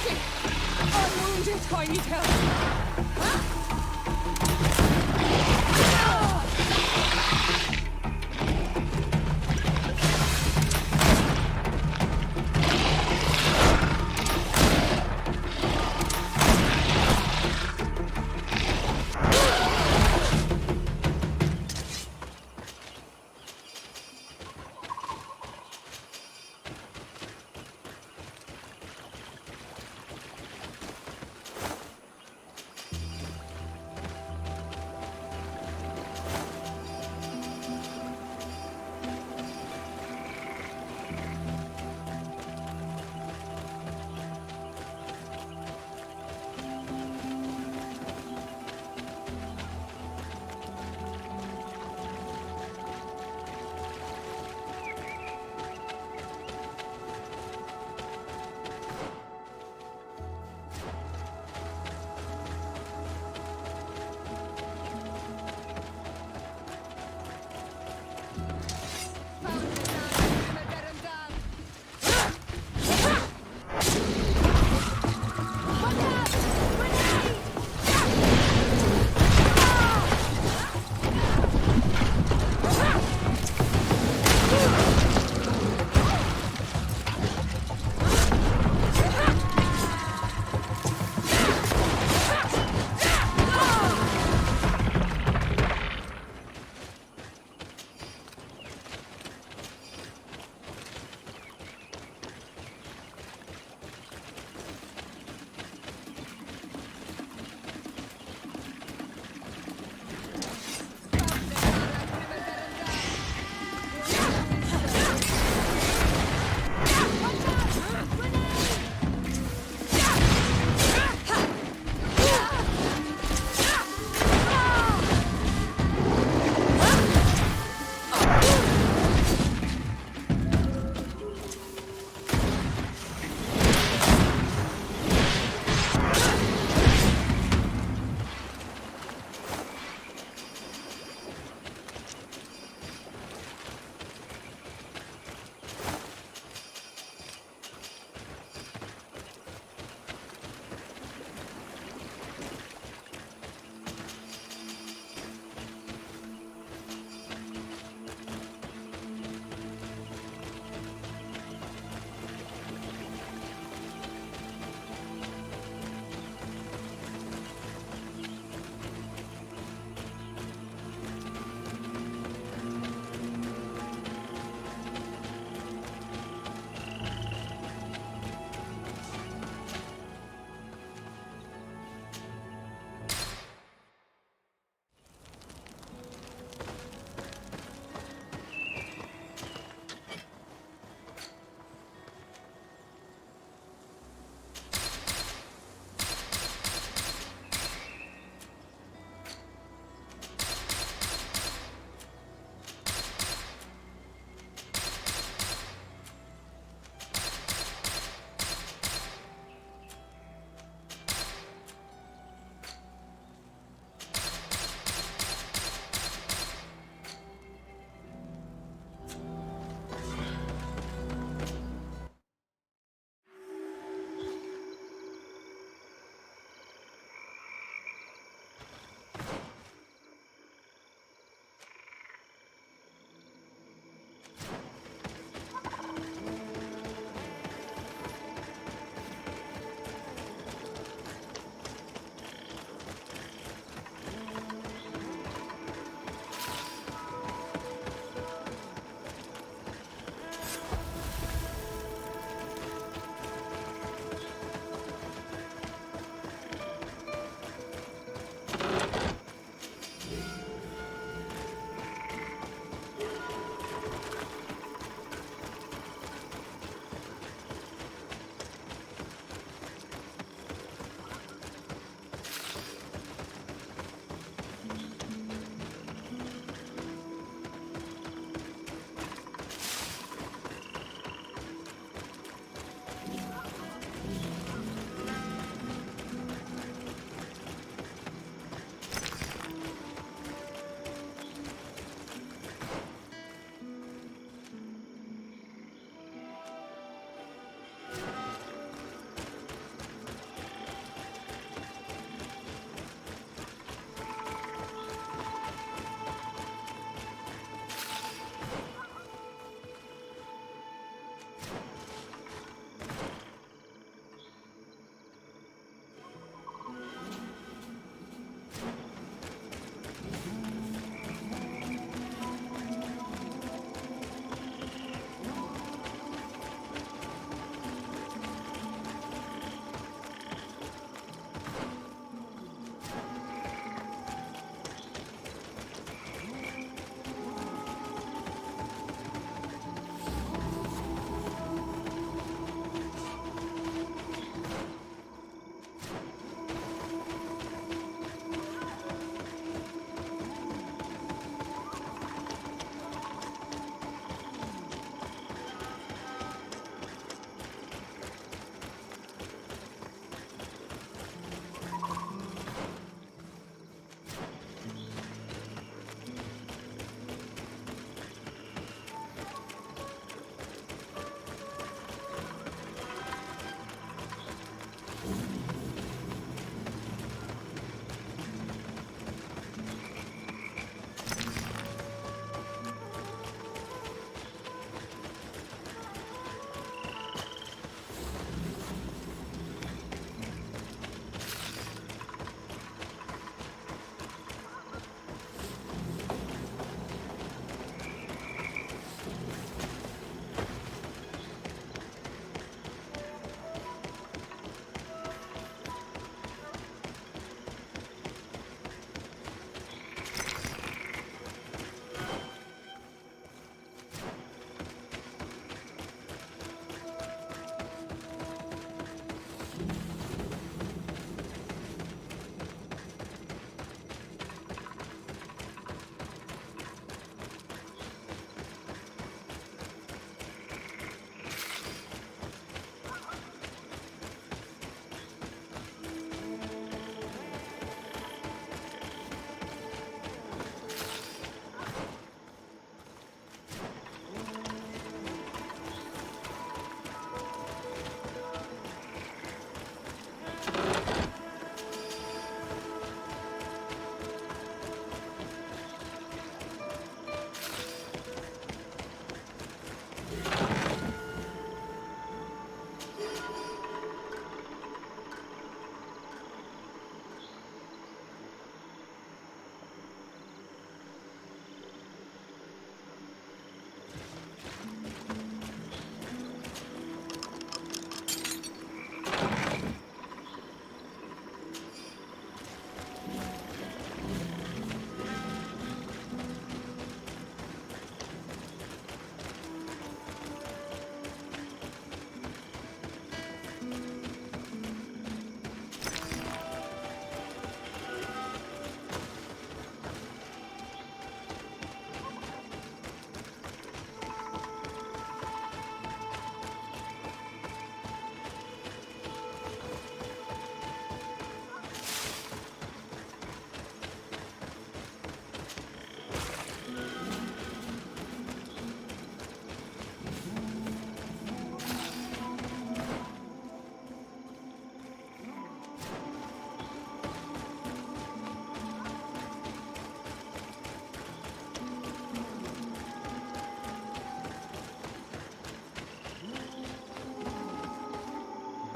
I'm wounded. I need help.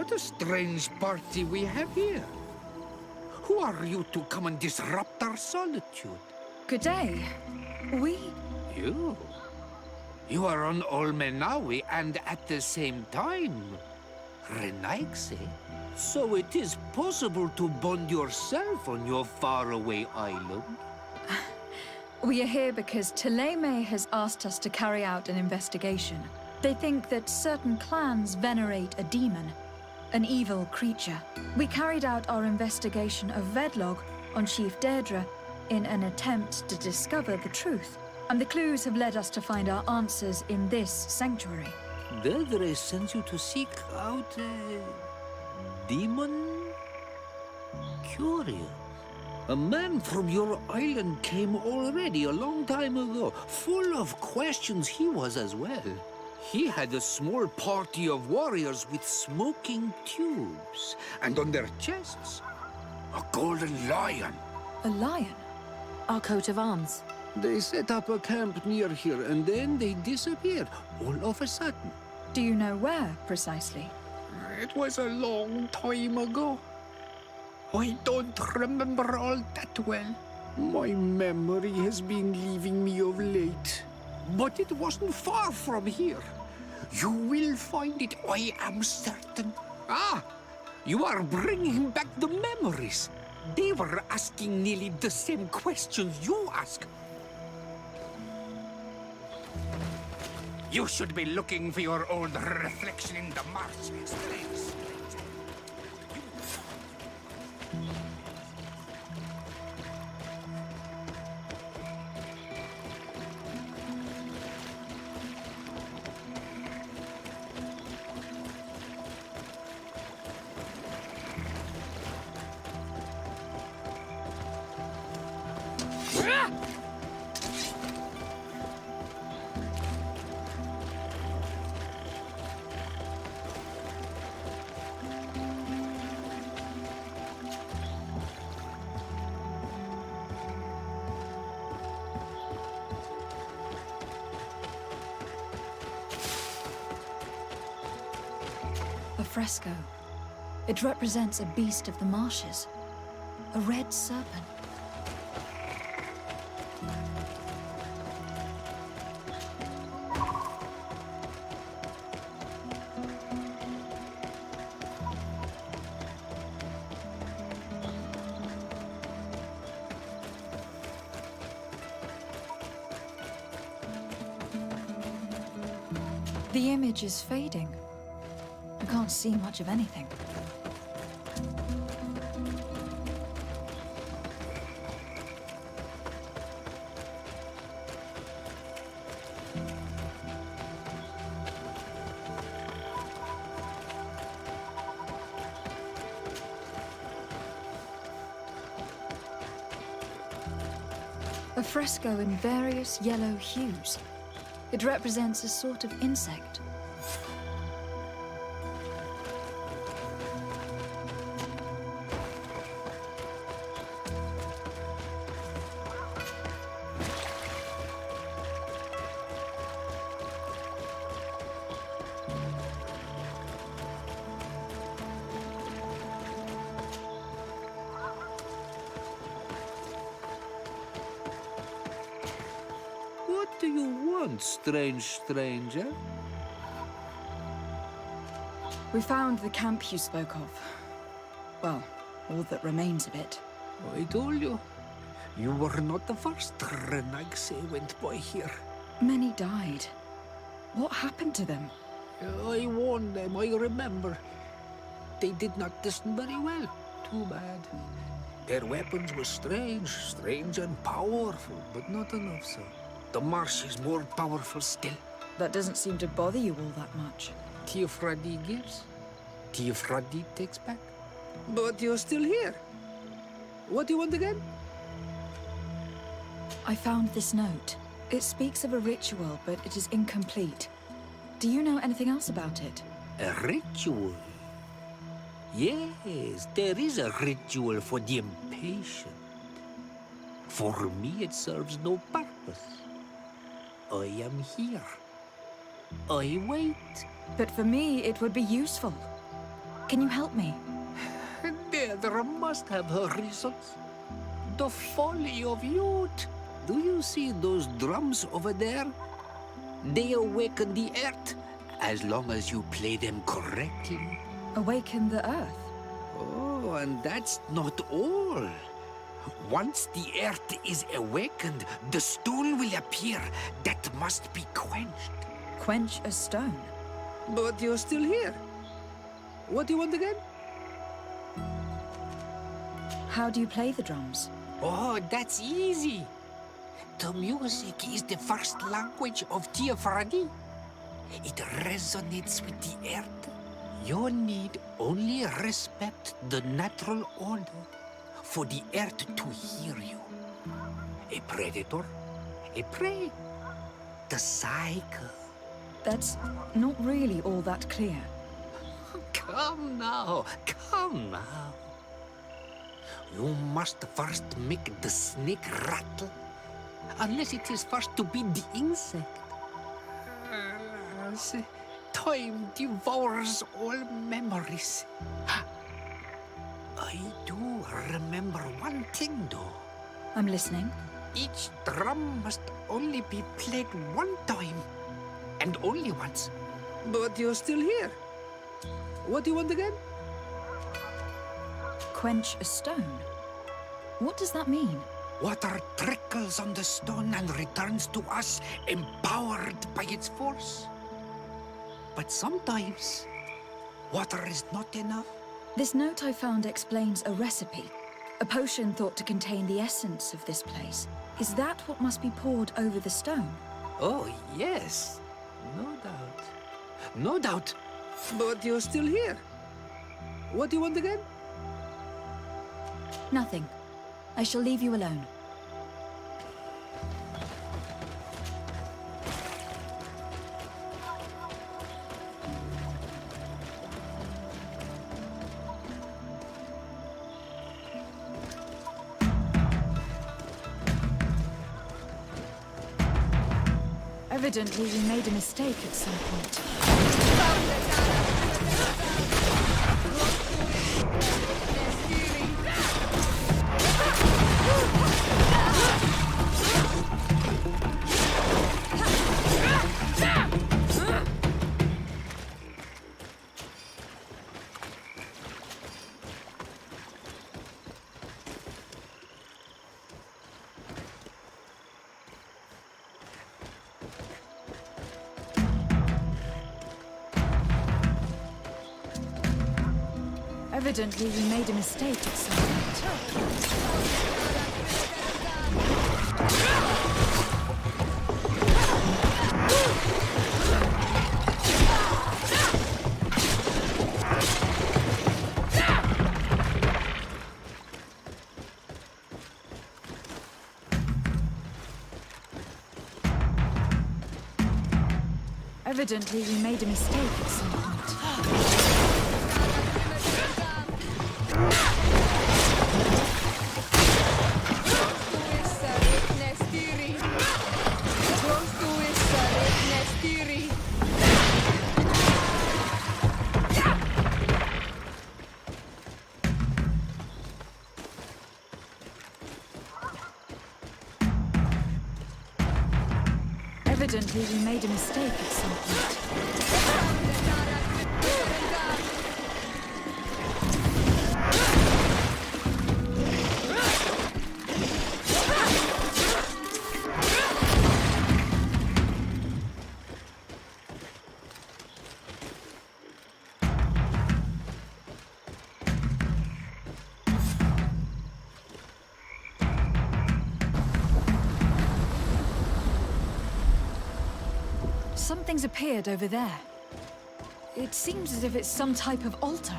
What a strange party we have here. Who are you to come and disrupt our solitude? Good day. You? You are on Olmenawi and at the same time, Renaigse. So it is possible to bond yourself on your faraway island? We are here because Teleme has asked us to carry out an investigation. They think that certain clans venerate a demon, an evil creature. We carried out our investigation of Vedlog on Chief Deirdre in an attempt to discover the truth. And the clues have led us to find our answers in this sanctuary. Deirdre sends you to seek out a demon? Curious. A man from your island came already a long time ago. Full of questions he was as well. He had a small party of warriors with smoking tubes. And on their chests, a golden lion. A lion? Our coat of arms. They set up a camp near here and then they disappeared all of a sudden. Do you know where, precisely? It was a long time ago. I don't remember all that well. My memory has been leaving me of late. But it wasn't far from here. You will find it, I am certain. Ah, you are bringing back the memories. They were asking nearly the same questions you ask. You should be looking for your old reflection in the marsh. A fresco. It represents a beast of the marshes. A red serpent. The image is fading. I can't see much of anything. A fresco in various yellow hues. It represents a sort of insect. What do you want, strange stranger? We found the camp you spoke of. Well, all that remains of it. I told you. You were not the first Renaigse went by here. Many died. What happened to them? I warned them, I remember. They did not listen very well. Too bad. Their weapons were strange and powerful, but not enough so. The marsh is more powerful still. That doesn't seem to bother you all that much. Tiafradi gives, Tiafradi takes back. But you're still here. What do you want again? I found this note. It speaks of a ritual, but it is incomplete. Do you know anything else about it? A ritual? Yes, there is a ritual for the impatient. For me, it serves no purpose. I am here. I wait. But for me, it would be useful. Can you help me? There must have her reasons. The folly of youth. Do you see those drums over there? They awaken the earth, as long as you play them correctly. Awaken the earth? Oh, and that's not all. Once the earth is awakened, the stone will appear that must be quenched. Quench a stone? But you're still here. What do you want again? How do you play the drums? Oh, that's easy. The music is the first language of Tiafrani. It resonates with the earth. You need only respect the natural order for the earth to hear you. A predator, a prey, the cycle. That's not really all that clear. Come now, come now. You must first make the snake rattle, unless it is first to be the insect. Time devours all memories. I do remember one thing, though. I'm listening. Each drum must only be played one time, and only once. But you're still here. What do you want again? Quench a stone? What does that mean? Water trickles on the stone and returns to us, empowered by its force. But sometimes, water is not enough. This note I found explains a recipe. A potion thought to contain the essence of this place. Is that what must be poured over the stone? Oh, yes. No doubt. No doubt. But you're still here. What do you want again? Nothing. I shall leave you alone. Evidently, we made a mistake at some point. Evidently, we made a mistake at some point. Evidently, we made a mistake at some point. Evidently, we made a mistake at some point. Something's appeared over there. It seems as if it's some type of altar.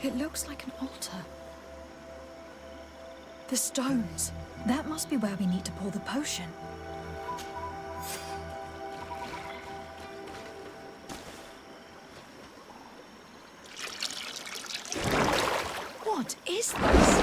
It looks like an altar. The stones. That must be where we need to pour the potion. What is this?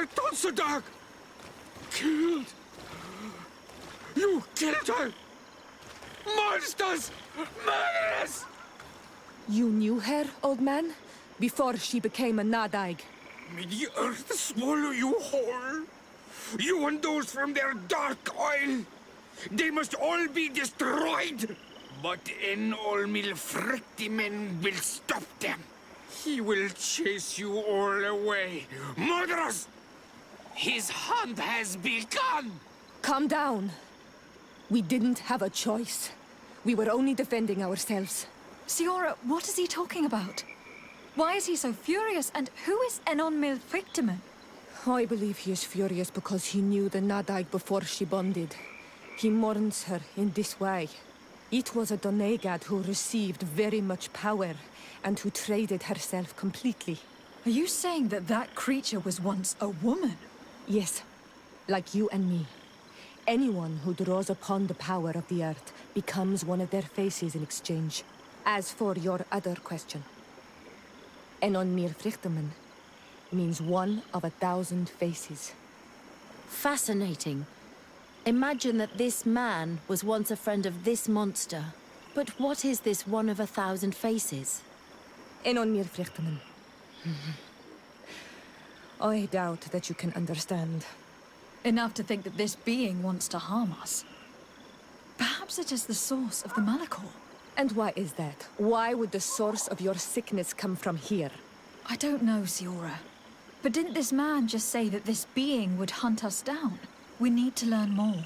Mother Tonsadag! Killed! You killed her! Monsters! Murderers! You knew her, old man? Before she became a Nadaig? May the earth swallow you whole! You and those from their dark oil! They must all be destroyed! But Enolmil Frictimen will stop them! He will chase you all away! Murderers! His hunt has begun! Calm down. We didn't have a choice. We were only defending ourselves. Siora, what is he talking about? Why is he so furious, and who is Enon Milfrictimen? I believe he is furious because he knew the Nadaig before she bonded. He mourns her in this way. It was a Donegad who received very much power, and who traded herself completely. Are you saying that that creature was once a woman? Yes, like you and me. Anyone who draws upon the power of the earth becomes one of their faces in exchange. As for your other question, Enon Milfrictimen means one of 1,000 faces. Fascinating. Imagine that this man was once a friend of this monster. But what is this one of 1,000 faces? Enon Milfrictimen. I doubt that you can understand. Enough to think that this being wants to harm us. Perhaps it is the source of the Malachor. And why is that? Why would the source of your sickness come from here? I don't know, Siora. But didn't this man just say that this being would hunt us down? We need to learn more.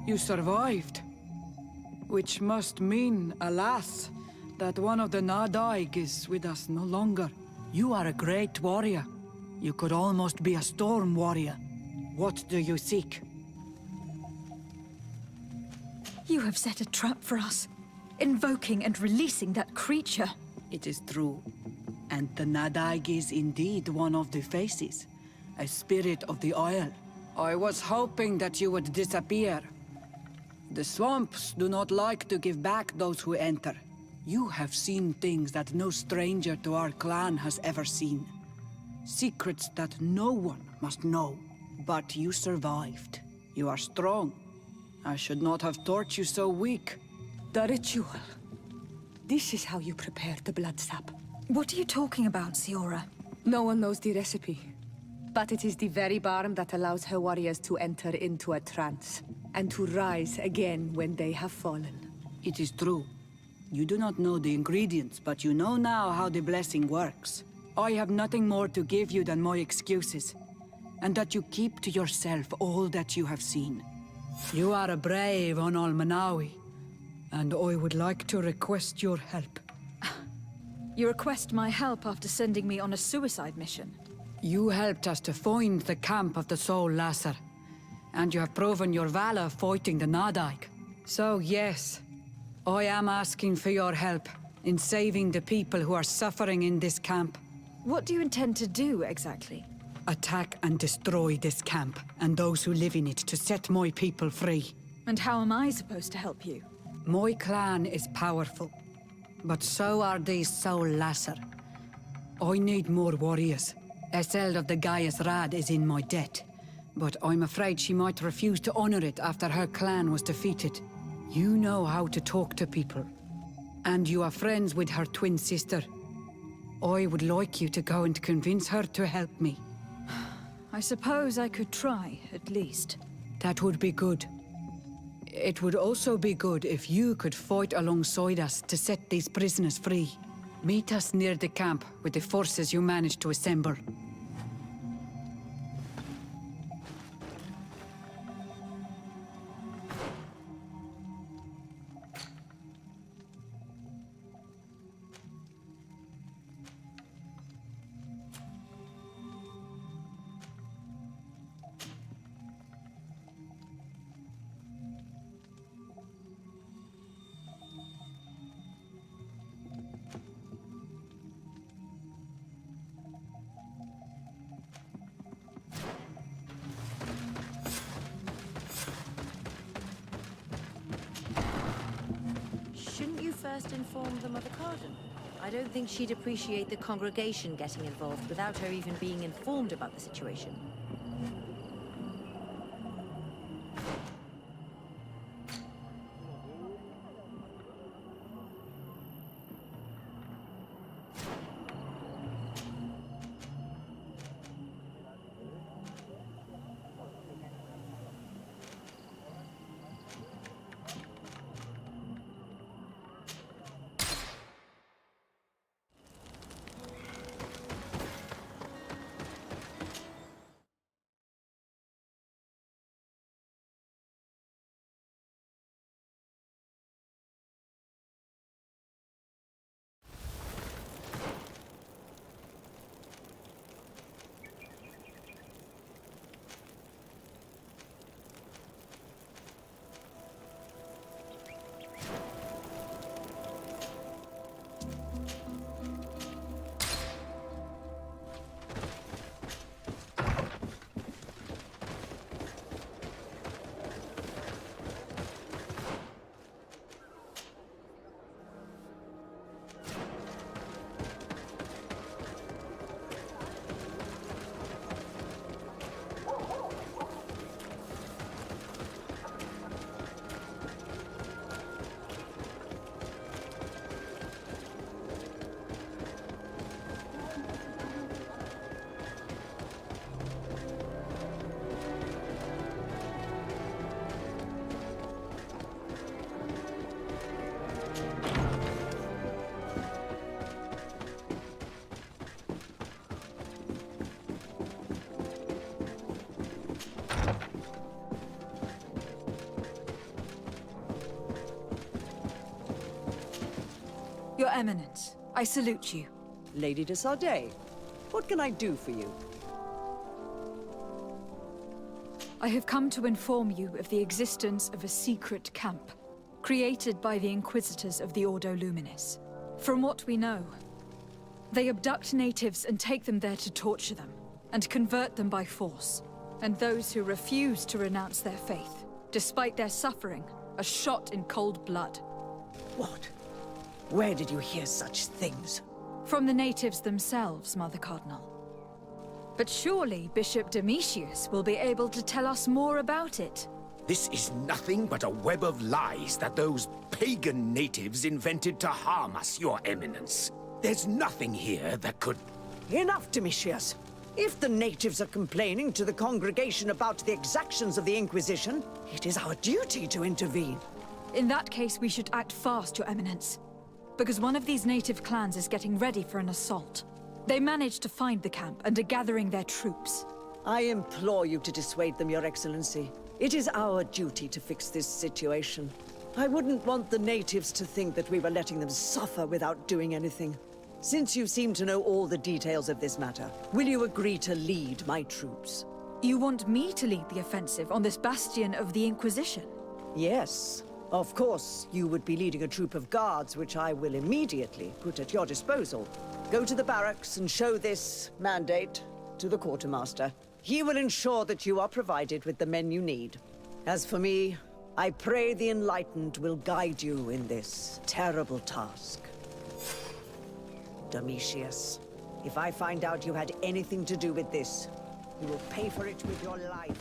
You survived. Which must mean, alas, that one of the Nadaig is with us no longer. You are a great warrior. You could almost be a storm warrior. What do you seek? You have set a trap for us, invoking and releasing that creature. It is true. And the Nadaig is indeed one of the faces. a spirit of the Isle. I was hoping that you would disappear. The swamps do not like to give back those who enter. You have seen things that no stranger to our clan has ever seen. Secrets that no one must know. But you survived. You are strong. I should not have thought you so weak. The ritual. This is how you prepare the blood sap. What are you talking about, Siora? No one knows the recipe. But it is the very barm that allows her warriors to enter into a trance, and to rise again when they have fallen. It is true. You do not know the ingredients, but you know now how the blessing works. I have nothing more to give you than my excuses, and that you keep to yourself all that you have seen. You are a brave on Almanawi, and I would like to request your help. You request my help after sending me on a suicide mission? You helped us to find the camp of the Soul Lasser, and you have proven your valor fighting the Nadaik. So yes, I am asking for your help in saving the people who are suffering in this camp. What do you intend to do, exactly? Attack and destroy this camp, and those who live in it, to set my people free. And how am I supposed to help you? My clan is powerful, but so are these Soul Lasser. I need more warriors. Eseld of the Gaius Rad is in my debt, but I'm afraid she might refuse to honor it after her clan was defeated. You know how to talk to people, and you are friends with her twin sister. I would like you to go and convince her to help me. I suppose I could try, at least. That would be good. It would also be good if you could fight alongside us to set these prisoners free. Meet us near the camp with the forces you managed to assemble. Shouldn't you first inform them of the Cardinal? I don't think she'd appreciate the congregation getting involved without her even being informed about the situation. Your Eminence, I salute you. Lady de Sardet, what can I do for you? I have come to inform you of the existence of a secret camp, created by the Inquisitors of the Ordo Luminis. From what we know, they abduct natives and take them there to torture them. and convert them by force. And those who refuse to renounce their faith, despite their suffering, are shot in cold blood. What? Where did you hear such things? From the natives themselves, Mother Cardinal. But surely Bishop Domitius will be able to tell us more about it. This is nothing but a web of lies that those pagan natives invented to harm us, Your Eminence. There's nothing here that could... Enough, Domitius. If the natives are complaining to the congregation about the exactions of the Inquisition, it is our duty to intervene. In that case, we should act fast, Your Eminence. Because one of these native clans is getting ready for an assault. They managed to find the camp and are gathering their troops. I implore you to dissuade them, Your Excellency. It is our duty to fix this situation. I wouldn't want the natives to think that we were letting them suffer without doing anything. Since you seem to know all the details of this matter, will you agree to lead my troops? You want me to lead the offensive on this bastion of the Inquisition? Yes. Of course, you would be leading a troop of guards, which I will immediately put at your disposal. Go to the barracks and show this mandate to the quartermaster. He will ensure that you are provided with the men you need. As for me, I pray the Enlightened will guide you in this terrible task. Domitius, if I find out you had anything to do with this, you will pay for it with your life.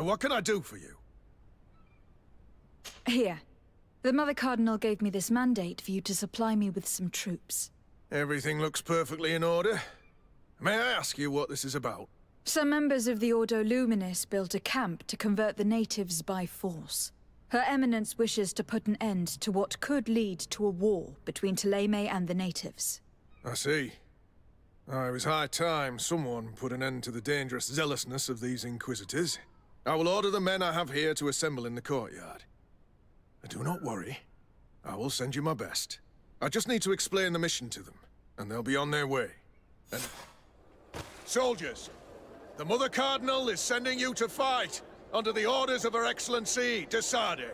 And what can I do for you? Here. The Mother Cardinal gave me this mandate for you to supply me with some troops. Everything looks perfectly in order. May I ask you what this is about? Some members of the Ordo Luminis built a camp to convert the natives by force. Her Eminence wishes to put an end to what could lead to a war between Thélème and the natives. I see. It was high time someone put an end to the dangerous zealousness of these Inquisitors. I will order the men I have here to assemble in the courtyard. Do not worry. I will send you my best. I just need to explain the mission to them, and they'll be on their way. And... Soldiers, the Mother Cardinal is sending you to fight under the orders of Her Excellency de Sade.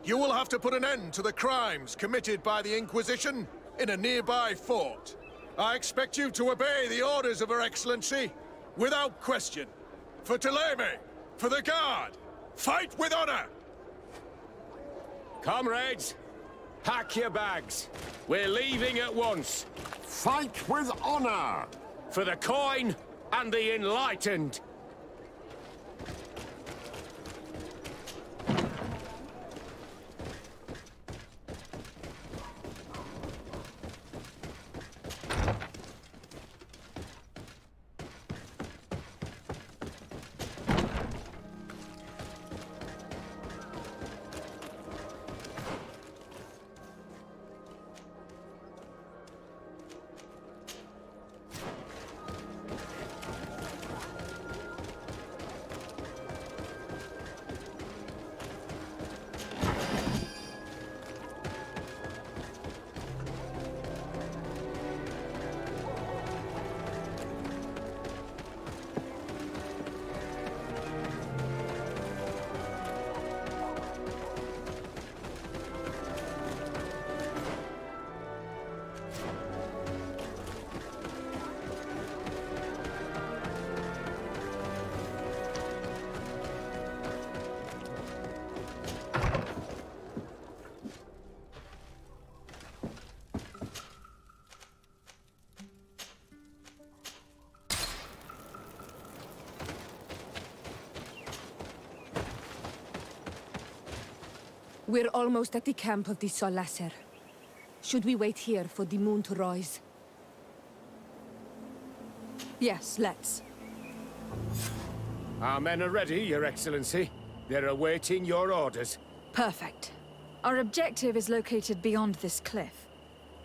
You will have to put an end to the crimes committed by the Inquisition in a nearby fort. I expect you to obey the orders of Her Excellency without question. For Thélème, for the Guard, fight with honor! Comrades, pack your bags. We're leaving at once. Fight with honor! For the coin and the enlightened. We're almost at the camp of the Solasser. Should we wait here for the moon to rise? Yes, let's. Our men are ready, Your Excellency. They're awaiting your orders. Perfect. Our objective is located beyond this cliff.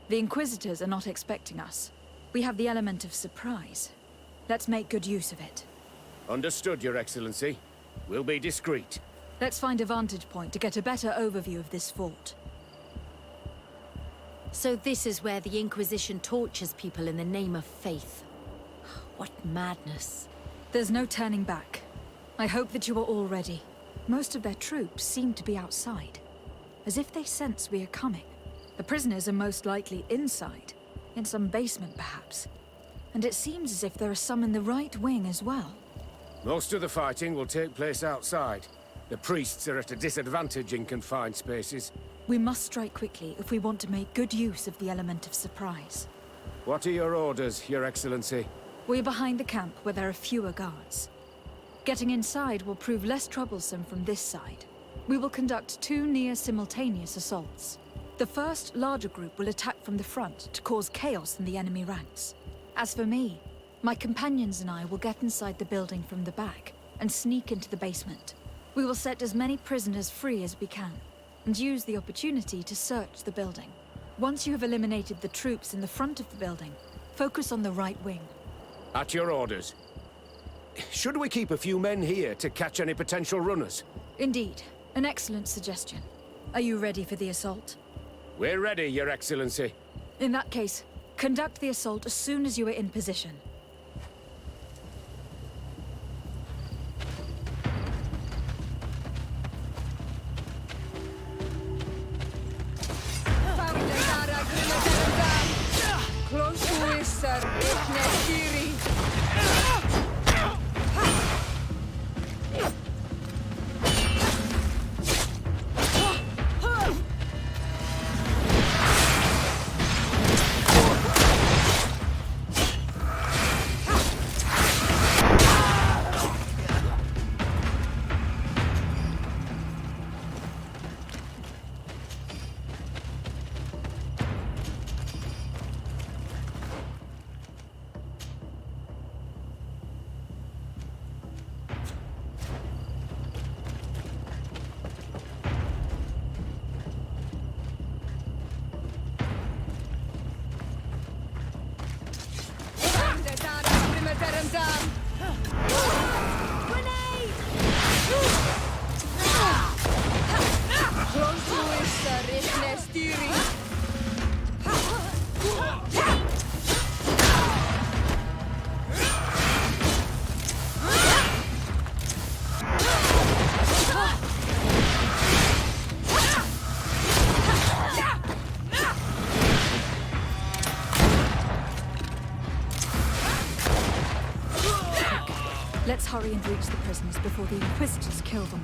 The Inquisitors are not expecting us. We have the element of surprise. Let's make good use of it. Understood, Your Excellency. We'll be discreet. Let's find a vantage point to get a better overview of this fort. So this is where the Inquisition tortures people in the name of faith. What madness. There's no turning back. I hope that you are all ready. Most of their troops seem to be outside, as if they sense we are coming. The prisoners are most likely inside, in some basement perhaps. And it seems as if there are some in the right wing as well. Most of the fighting will take place outside. The priests are at a disadvantage in confined spaces. We must strike quickly if we want to make good use of the element of surprise. What are your orders, Your Excellency? We're behind the camp where there are fewer guards. Getting inside will prove less troublesome from this side. We will conduct 2 near-simultaneous assaults. The first, larger group will attack from the front to cause chaos in the enemy ranks. As for me, my companions and I will get inside the building from the back and sneak into the basement. We will set as many prisoners free as we can, and use the opportunity to search the building. Once you have eliminated the troops in the front of the building, focus on the right wing. At your orders. Should we keep a few men here to catch any potential runners? Indeed. An excellent suggestion. Are you ready for the assault? We're ready, Your Excellency. In that case, conduct the assault as soon as you are in position. Let's hurry and reach the prisoners before the Inquisitors kill them.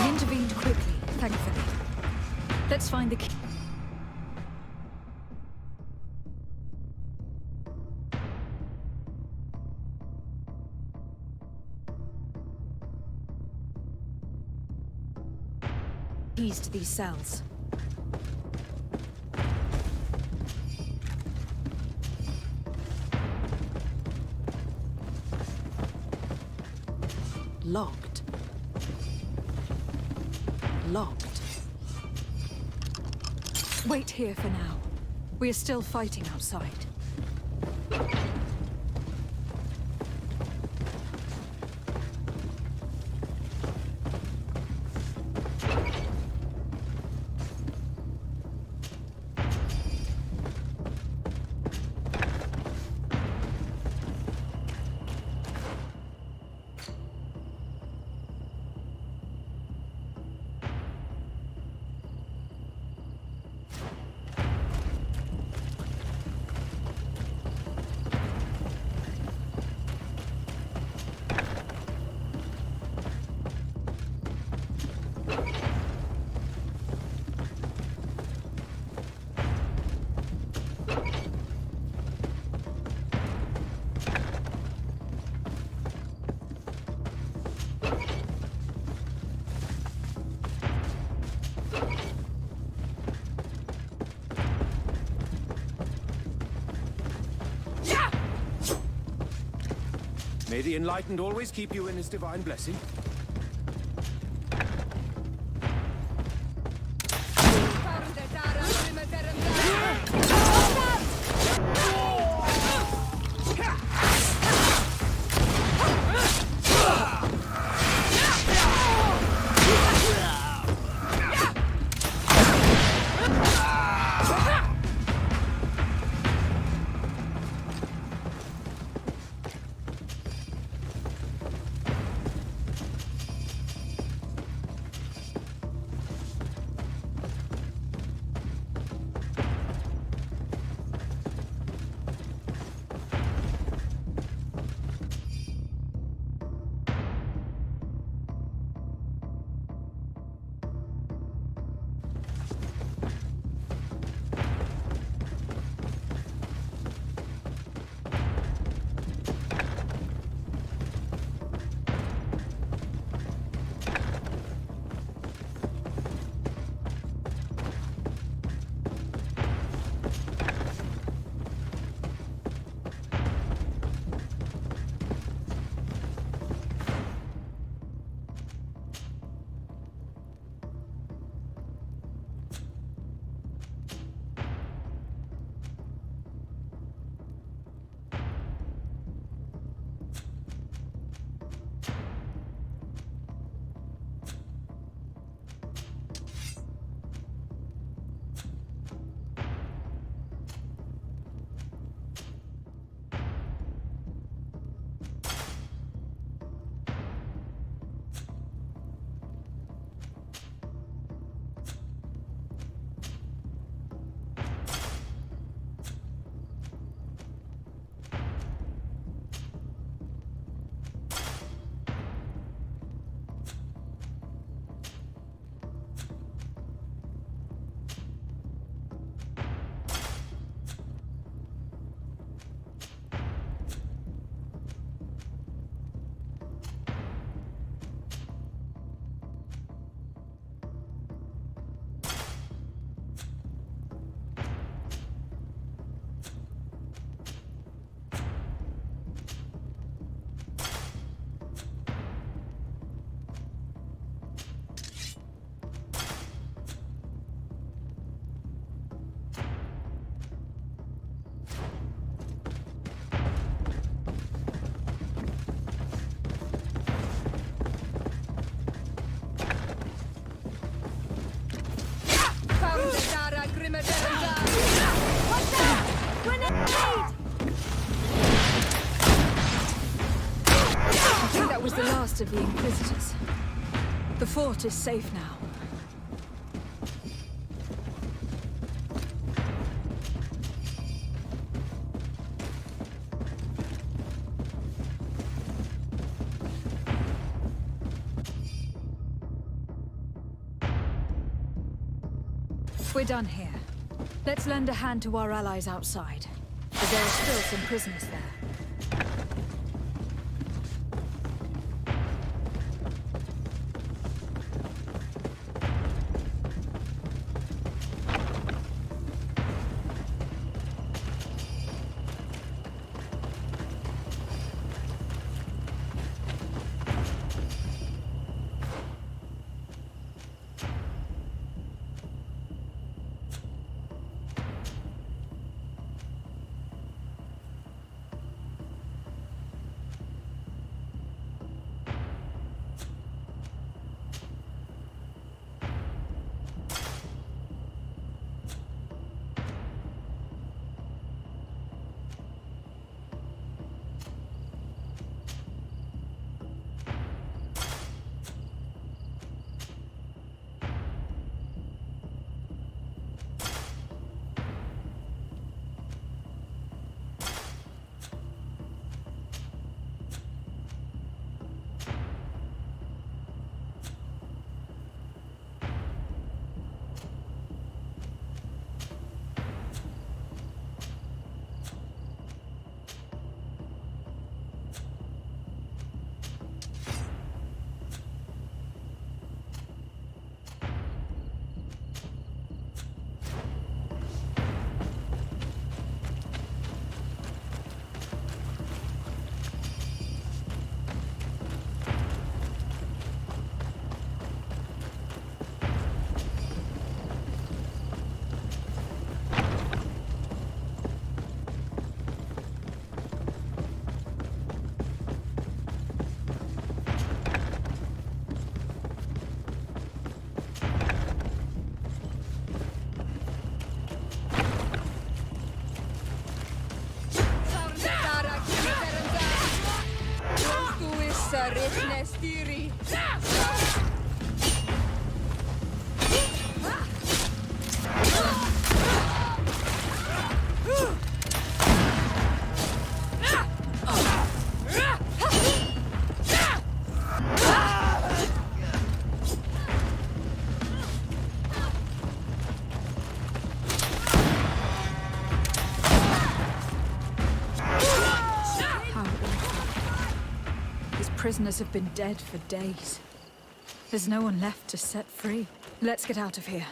We intervened quickly, thankfully. Let's find the key. Keys to these cells. Locked. Locked. Wait here for now. We are still fighting outside. May the Enlightened always keep you in his divine blessing. Was the last of the Inquisitors. The fort is safe now. We're done here. Let's lend a hand to our allies outside, but there are still some prisoners there. Varetnestiri. Prisoners have been dead for days. There's no one left to set free. Let's get out of here.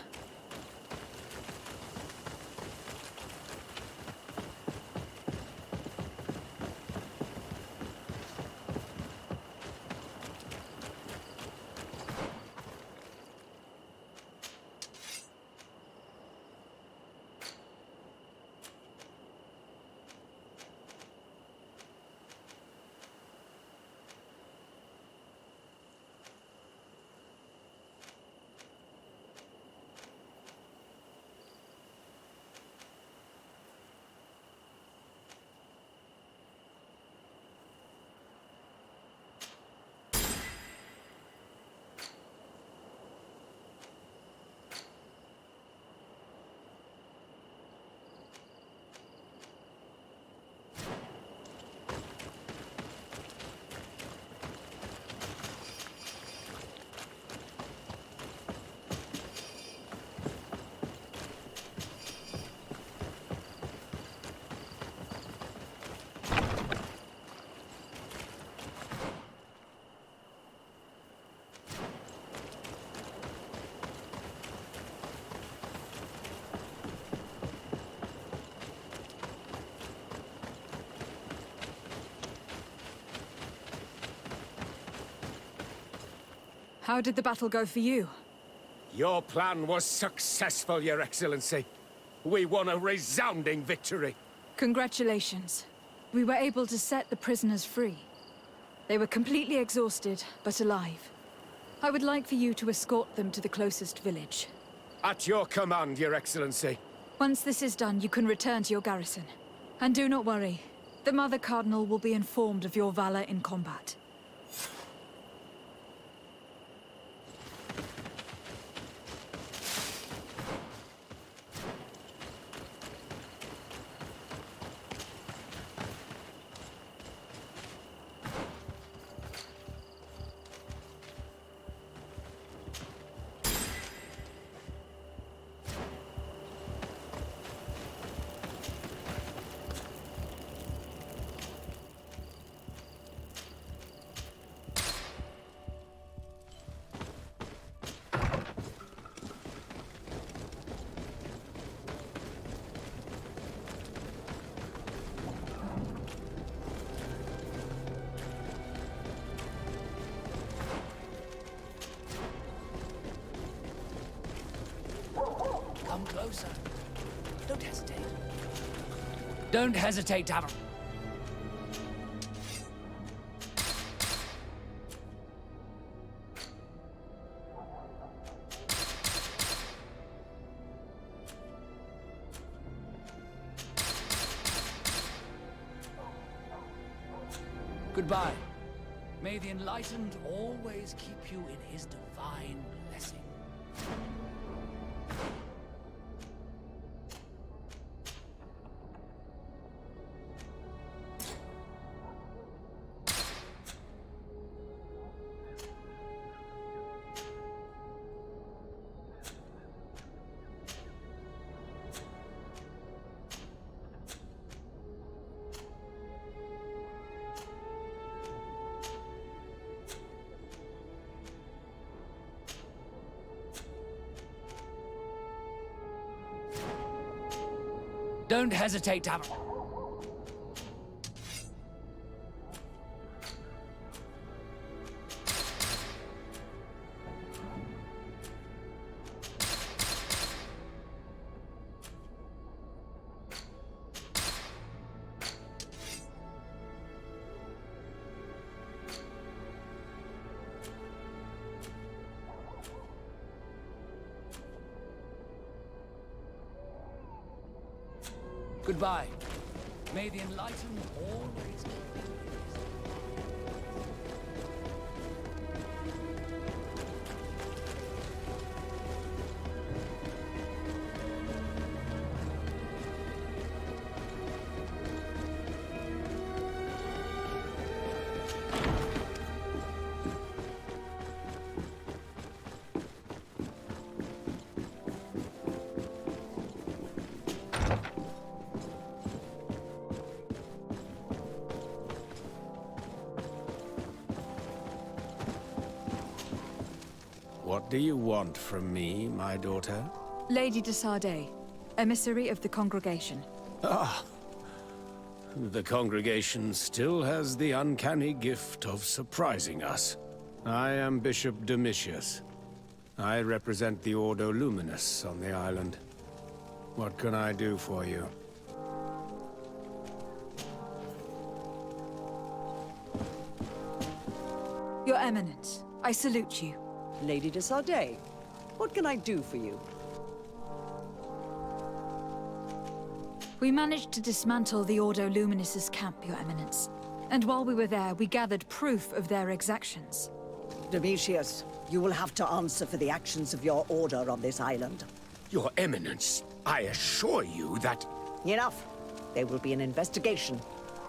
How did the battle go for you? Your plan was successful, Your Excellency. We won a resounding victory. Congratulations. We were able to set the prisoners free. They were completely exhausted, but alive. I would like for you to escort them to the closest village. At your command, Your Excellency. Once this is done, you can return to your garrison. And do not worry. The Mother Cardinal will be informed of your valor in combat. Come closer. Don't hesitate. Don't hesitate, Tavern. Goodbye. May the Enlightened always keep you in his divine blessing. Don't hesitate, Tavern. Goodbye. May the Enlightened always keep you in his do you want from me, my daughter? Lady de Sardet, emissary of the congregation. Ah, the congregation still has the uncanny gift of surprising us. I am Bishop Domitius. I represent the Ordo Luminous on the island. What can I do for you? Your Eminence, I salute you. Lady de Sardet, what can I do for you? We managed to dismantle the Ordo Luminous's camp, Your Eminence. And while we were there, we gathered proof of their exactions. Domitius, you will have to answer for the actions of your order on this island. Your Eminence, I assure you that... Enough. There will be an investigation.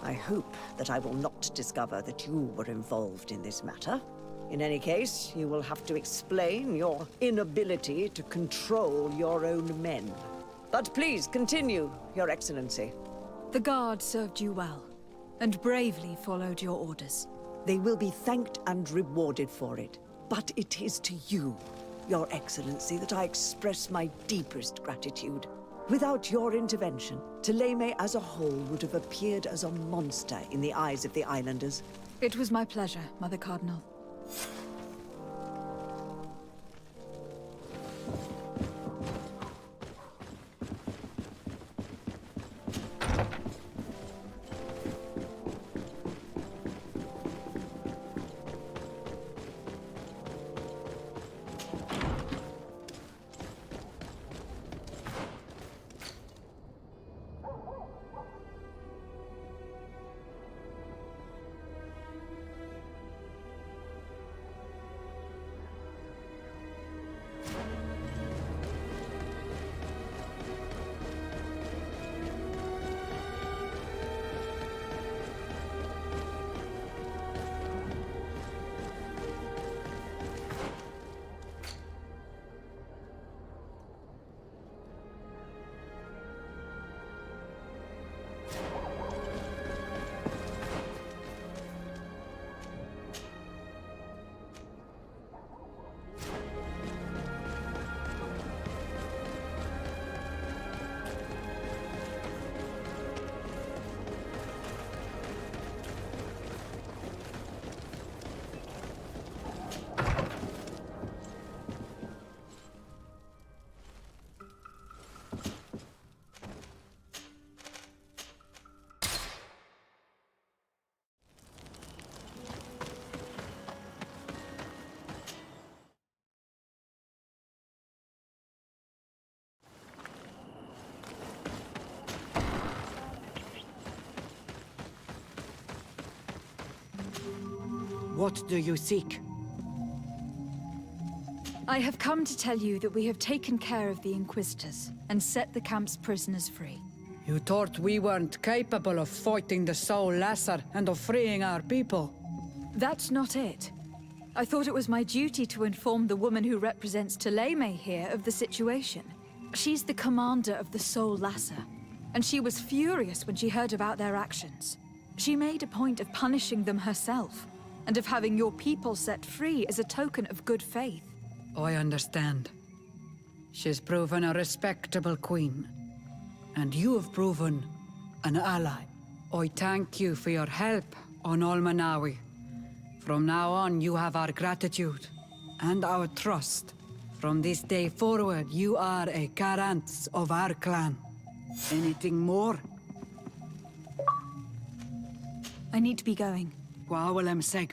I hope that I will not discover that you were involved in this matter. In any case, you will have to explain your inability to control your own men. But please continue, Your Excellency. The Guard served you well, and bravely followed your orders. They will be thanked and rewarded for it. But it is to you, Your Excellency, that I express my deepest gratitude. Without your intervention, Thélème as a whole would have appeared as a monster in the eyes of the islanders. It was my pleasure, Mother Cardinal. What do you seek? I have come to tell you that we have taken care of the Inquisitors and set the camp's prisoners free. You thought we weren't capable of fighting the Soul Lasser and of freeing our people? That's not it. I thought it was my duty to inform the woman who represents Thélème here of the situation. She's the commander of the Soul Lasser, and she was furious when she heard about their actions. She made a point of punishing them herself, and of having your people set free as a token of good faith. I understand. She's proven a respectable queen. And you have proven an ally. I thank you for your help on Almanawi. From now on, you have our gratitude and our trust. From this day forward, you are a Garant of our clan. Anything more? I need to be going. Wa'awalem seg.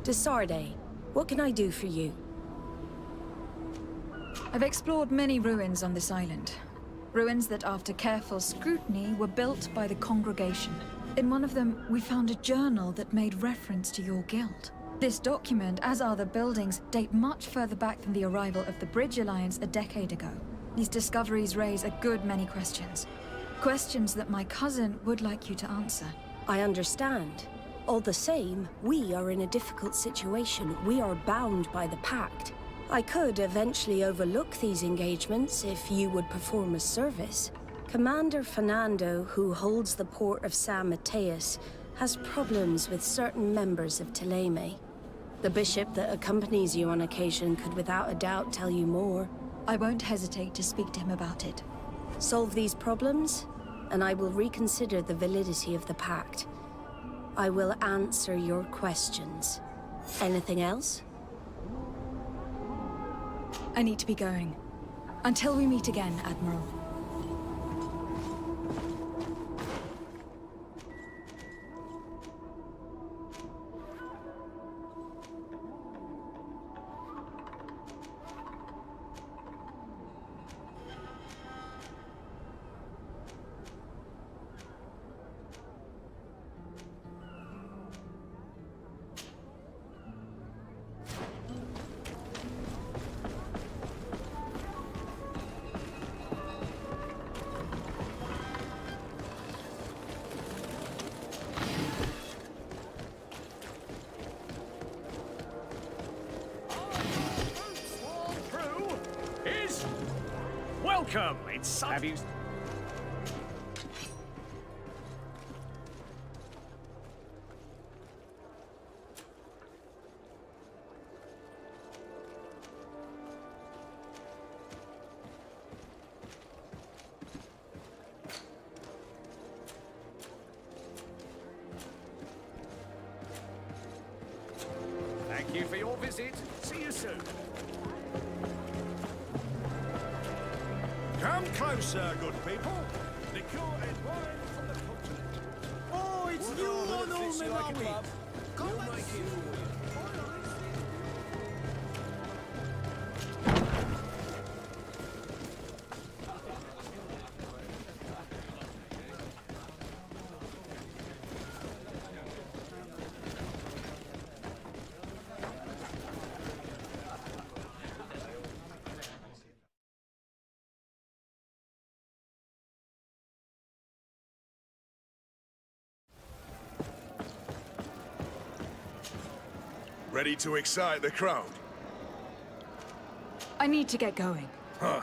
Desarde, what can I do for you? I've explored many ruins on this island. Ruins that, after careful scrutiny, were built by the congregation. In one of them, we found a journal that made reference to your guild. This document, as are the buildings, date much further back than the arrival of the Bridge Alliance a decade ago. These discoveries raise a good many questions. Questions that my cousin would like you to answer. I understand. All the same, we are in a difficult situation. We are bound by the Pact. I could eventually overlook these engagements if you would perform a service. Commander Fernando, who holds the port of San Mateus, has problems with certain members of Teleme. The bishop that accompanies you on occasion could without a doubt tell you more. I won't hesitate to speak to him about it. Solve these problems, and I will reconsider the validity of the Pact. I will answer your questions. Anything else? I need to be going. Until we meet again, Admiral. Welcome! Have you... Thank you for your visit. See you soon. Come closer, good people. Liqueur and wine from the continent. Oh, it's you on old Malawi. Come and see. Ready to excite the crowd? I need to get going. Huh.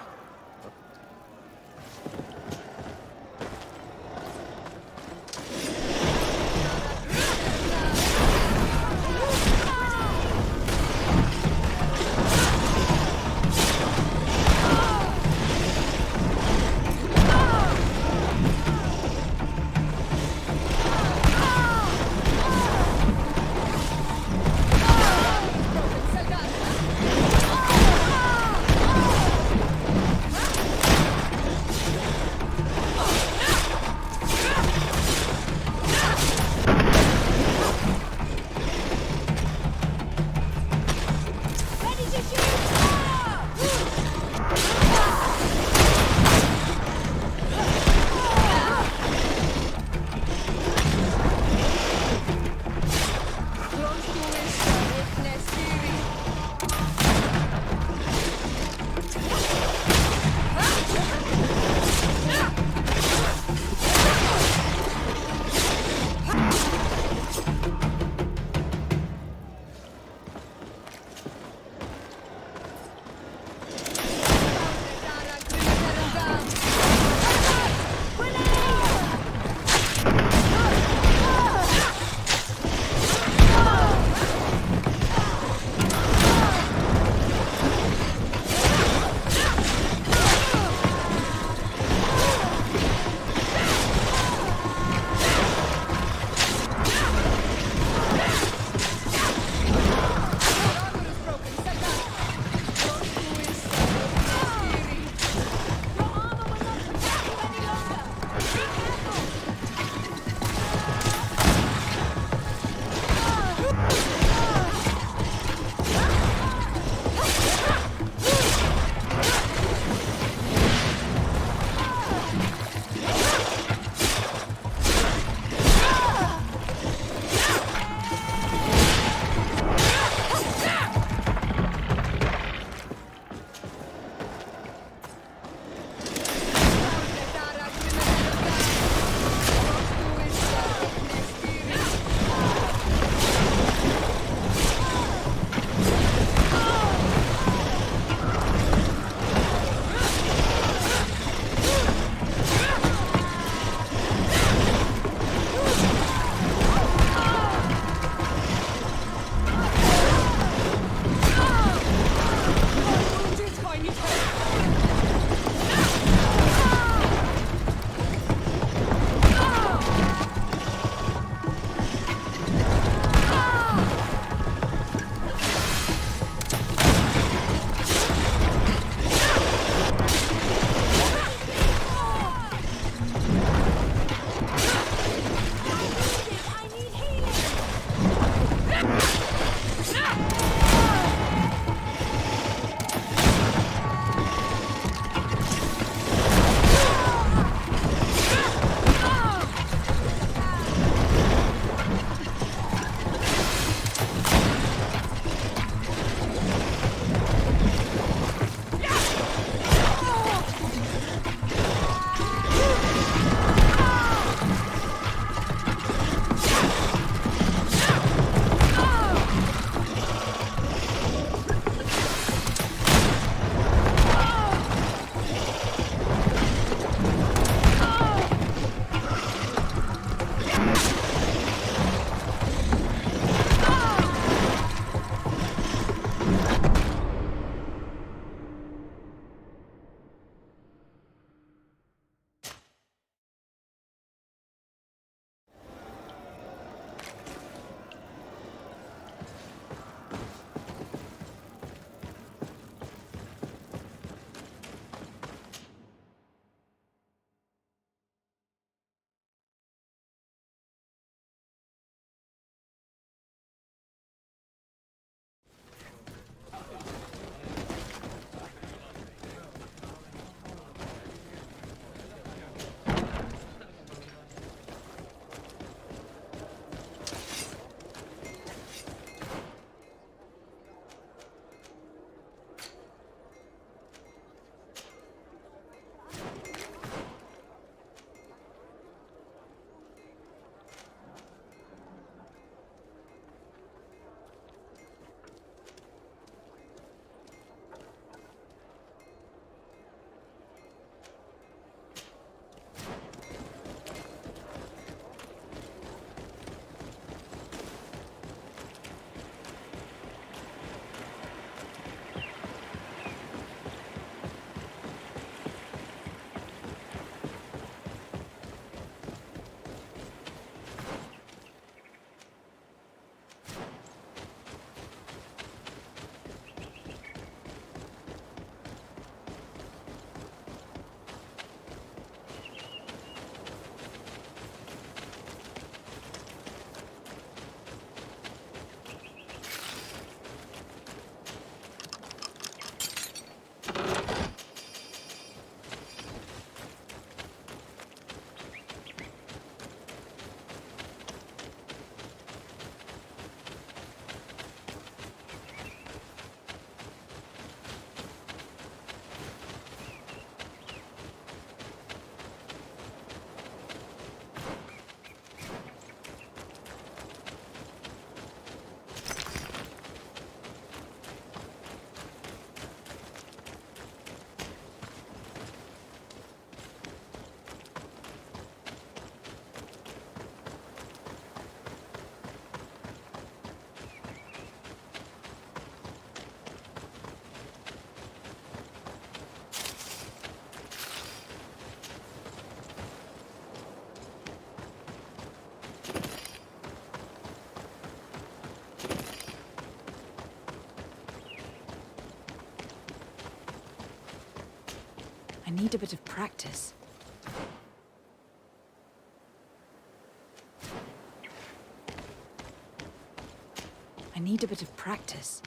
need a bit of practice. I need a bit of practice.